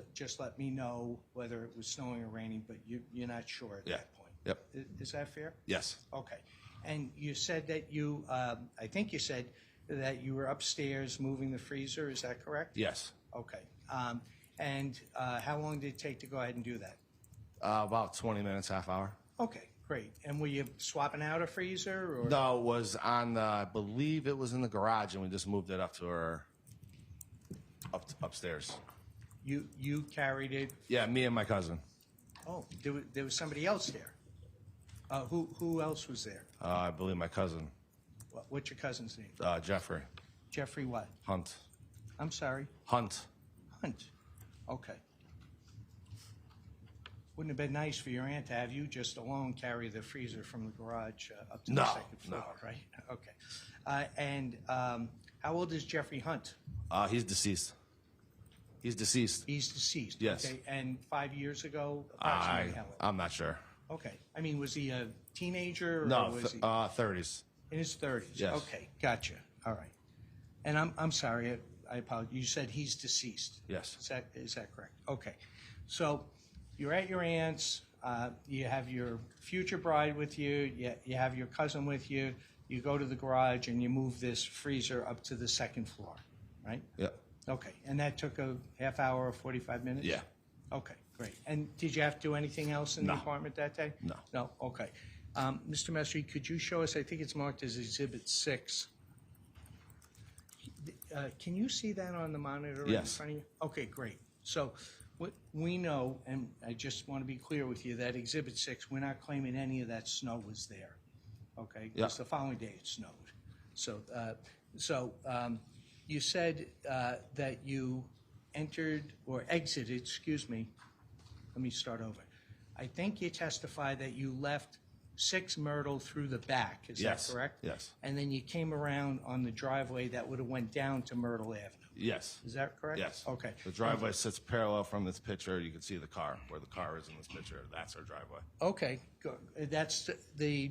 let me know whether it was snowing or raining, but you're not sure at that point. Yep. Is that fair? Yes. Okay. And you said that you, I think you said that you were upstairs moving the freezer, is that correct? Yes. Okay. And how long did it take to go ahead and do that? About 20 minutes, half hour. Okay, great. And were you swapping out a freezer? Or? No, it was on the, I believe it was in the garage, and we just moved it up to her, upstairs. You carried it? Yeah, me and my cousin. Oh, there was somebody else there. Who else was there? I believe my cousin. What's your cousin's name? Jeffrey. Jeffrey what? Hunt. I'm sorry? Hunt. Hunt. Okay. Wouldn't have been nice for your aunt to have you just alone carry the freezer from the garage up to the second floor, right? Okay. And how old is Jeffrey Hunt? He's deceased. He's deceased. He's deceased. Yes. Okay. And 5 years ago, approximately how old? I'm not sure. Okay. I mean, was he a teenager? Or No, was he 30s. in his 30s? Yes. Okay. Gotcha. All right. And I'm sorry. I apologize. You said he's deceased. Yes. Is that correct? Okay. So you're at your aunt's. You have your future bride with you. You have your cousin with you. You go to the garage and you move this freezer up to the second floor, right? Yep. Okay. And that took a half hour or 45 minutes? Yeah. Okay, great. And did you have to do anything else in the No. apartment that day? No. No? Okay. Mr. Mestry, could you show us, I think it's marked as Exhibit 6. Can you see that on the monitor right in Yes. front of you? Okay, great. So what we know, and I just want to be clear with you, that Exhibit 6, we're not claiming any of that snow was there. Okay? Yeah. Because the following day it snowed. So you said that you entered or exited, excuse me, let me start over. I think you testified that you left 6 Myrtle through the back, is Yes. that correct? Yes. And then you came around on the driveway that would have went down to Myrtle Avenue. Yes. Is that correct? Yes. Okay. The driveway sits parallel from this picture. You can see the car, where the car is in this picture. That's our driveway. Okay, good. That's the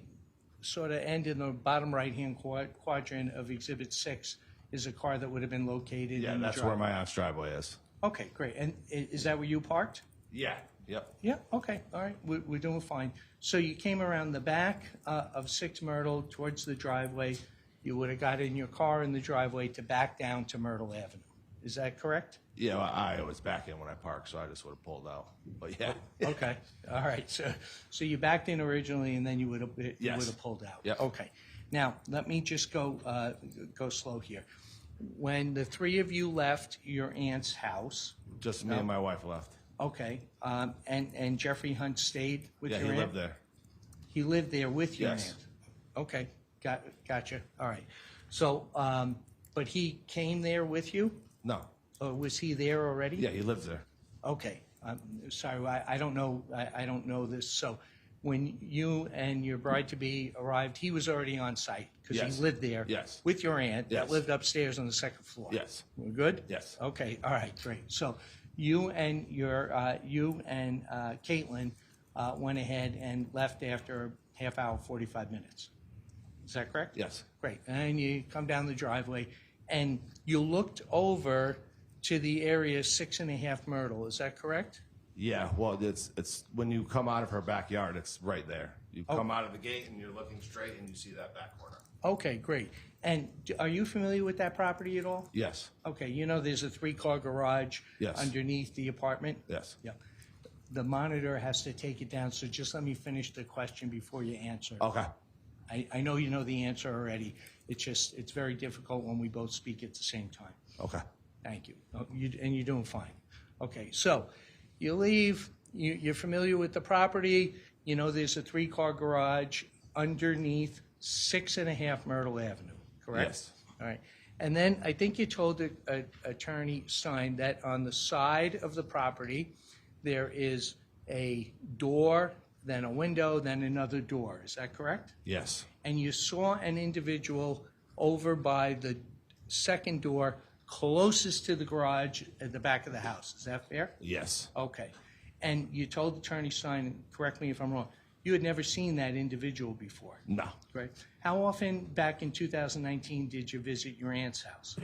sort of end in the bottom right-hand quadrant of Exhibit 6 is a car that would have been located Yeah, in the that's where driveway. my aunt's driveway is. Okay, great. And is that where you parked? Yeah. Yep. Yeah, okay, all right, we're doing fine. So you came around the back of 6 Myrtle towards the driveway. You would have got in your car in the driveway to back down to Myrtle Avenue. Is that correct? Yeah, well, I was back in when I parked, so I just would have pulled out. But yeah. Okay, all right. So you backed in originally, and then you would have pulled out. Yep. Okay. Now let me just go slow here. When the 3 of you left your aunt's house, Just me and my wife left. okay, and Jeffrey Hunt stayed with Yeah, your he aunt? lived there. He lived there with your Yes. aunt? Okay, gotcha. All right. So, but he came there with you? No. Or was he there already? Yeah, he lives there. Okay. I'm sorry, I don't know. I don't know this. So, when you and your bride-to-be arrived, he was already on site because Yes. he lived there Yes. with your aunt that Yes. lived upstairs on the second floor. Yes. We're good? Yes. Okay. All right. Great. So, you and Caitlin went ahead and left after a half hour, 45 minutes. Is that correct? Yes. Great. And you come down the driveway, and you looked over to the area 6.5 Myrtle. Is that correct? Yeah, well, it's when you come out of her backyard, it's right there. You Oh. come out of the gate and you're looking straight and you see that back corner. Okay, great. And are you familiar with that property at all? Yes. Okay, you know there's a 3-car garage Yes. underneath the apartment? Yes. Yeah. The monitor has to take it down, so just let me finish the question before you answer. Okay. I know you know the answer already. It's very difficult when we both speak at the same time. Okay. Thank you. And you're doing fine. Okay, so you leave, you're familiar with the property, you know there's a 3-car garage underneath 6.5 Myrtle Avenue, correct? Yes. All right. And then I think you told the attorney Stein that on the side of the property, there is a door, then a window, then another door. Is that correct? Yes. And you saw an individual over by the second door closest to the garage at the back of the house. Is that fair? Yes. Okay. And you told Attorney Stein, correct me if I'm wrong, you had never seen that individual before. No. Right. How often back in 2019 did you visit your aunt's house?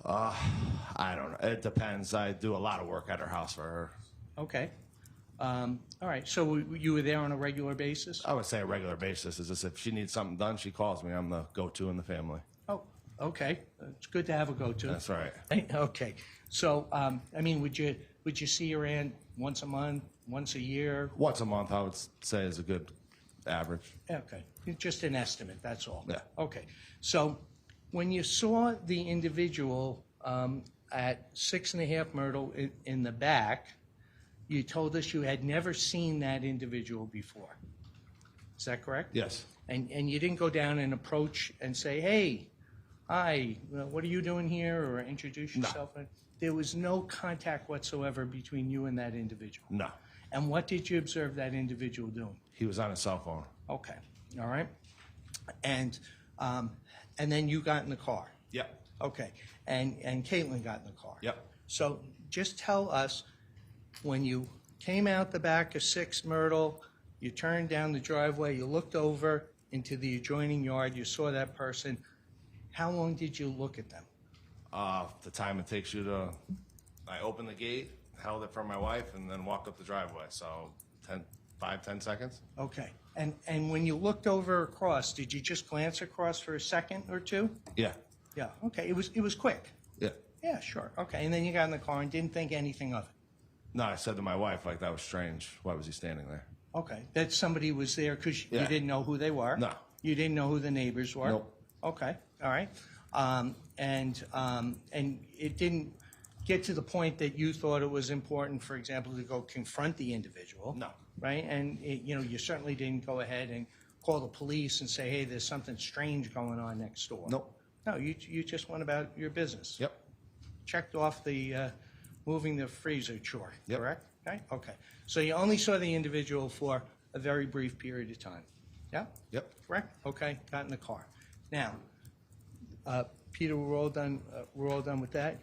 I don't know. It depends. I do a lot of work at her house for her. Okay. All right. So you were there on a regular basis? I would say a regular basis is just if she needs something done, she calls me. I'm the go-to in the family. Oh, okay. It's good to have a go-to. That's right. Okay. So, I mean, would you see your aunt once a month, once a year? Once a month, I would say is a good average. Okay. Just an estimate, that's all. Yeah. Okay. So when you saw the individual at 6.5 Myrtle in the back, you told us you had never seen that individual before. Is that correct? Yes. And you didn't go down and approach and say, hey, hi, what are you doing here, or introduce yourself? No. There was no contact whatsoever between you and that individual? No. And what did you observe that individual doing? He was on his cell phone. Okay. All right. And then you got in the car? Yep. Okay. And Caitlin got in the car? Yep. So just tell us, when you came out the back of 6 Myrtle, you turned down the driveway, you looked over into the adjoining yard, you saw that person, how long did you look at them? The time it takes you to, I opened the gate, held it for my wife, and then walked up the driveway. So 5-10 seconds. Okay. And when you looked over across, did you just glance across for a second or two? Yeah. Yeah. Okay. It was quick. Yeah. Yeah, sure. Okay. And then you got in the car and didn't think anything of it? No, I said to my wife, like, that was strange. Why was he standing there? Okay. That somebody was there because Yeah. you didn't know who they were? No. You didn't know who the neighbors were? Nope. Okay. All right. And it didn't get to the point that you thought it was important, for example, to go confront the individual? No. Right? And, you certainly didn't go ahead and call the police and say, hey, there's something strange going on next door? Nope. No, you just went about your business? Yep. Checked off the moving the freezer chore, Yep. correct? Okay. Okay. So you only saw the individual for a very brief period of time? Yeah? Yep. Correct? Okay. Got in the car. Now, Peter, we're all done with that.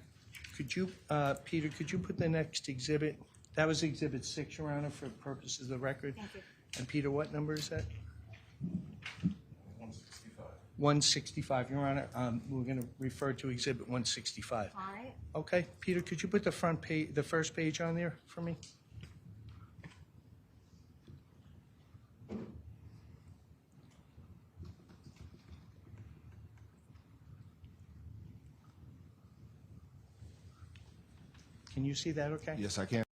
Could you, Peter, could you put the next exhibit? That was Exhibit 6, Your Honor, for purposes of the record. Thank you. And Peter, what number is that? 165. 165, Your Honor. We're going to refer to Exhibit 165. All right. Okay, Peter, could you put the front page, the first page on there for me? Can you see that okay? Yes, I can.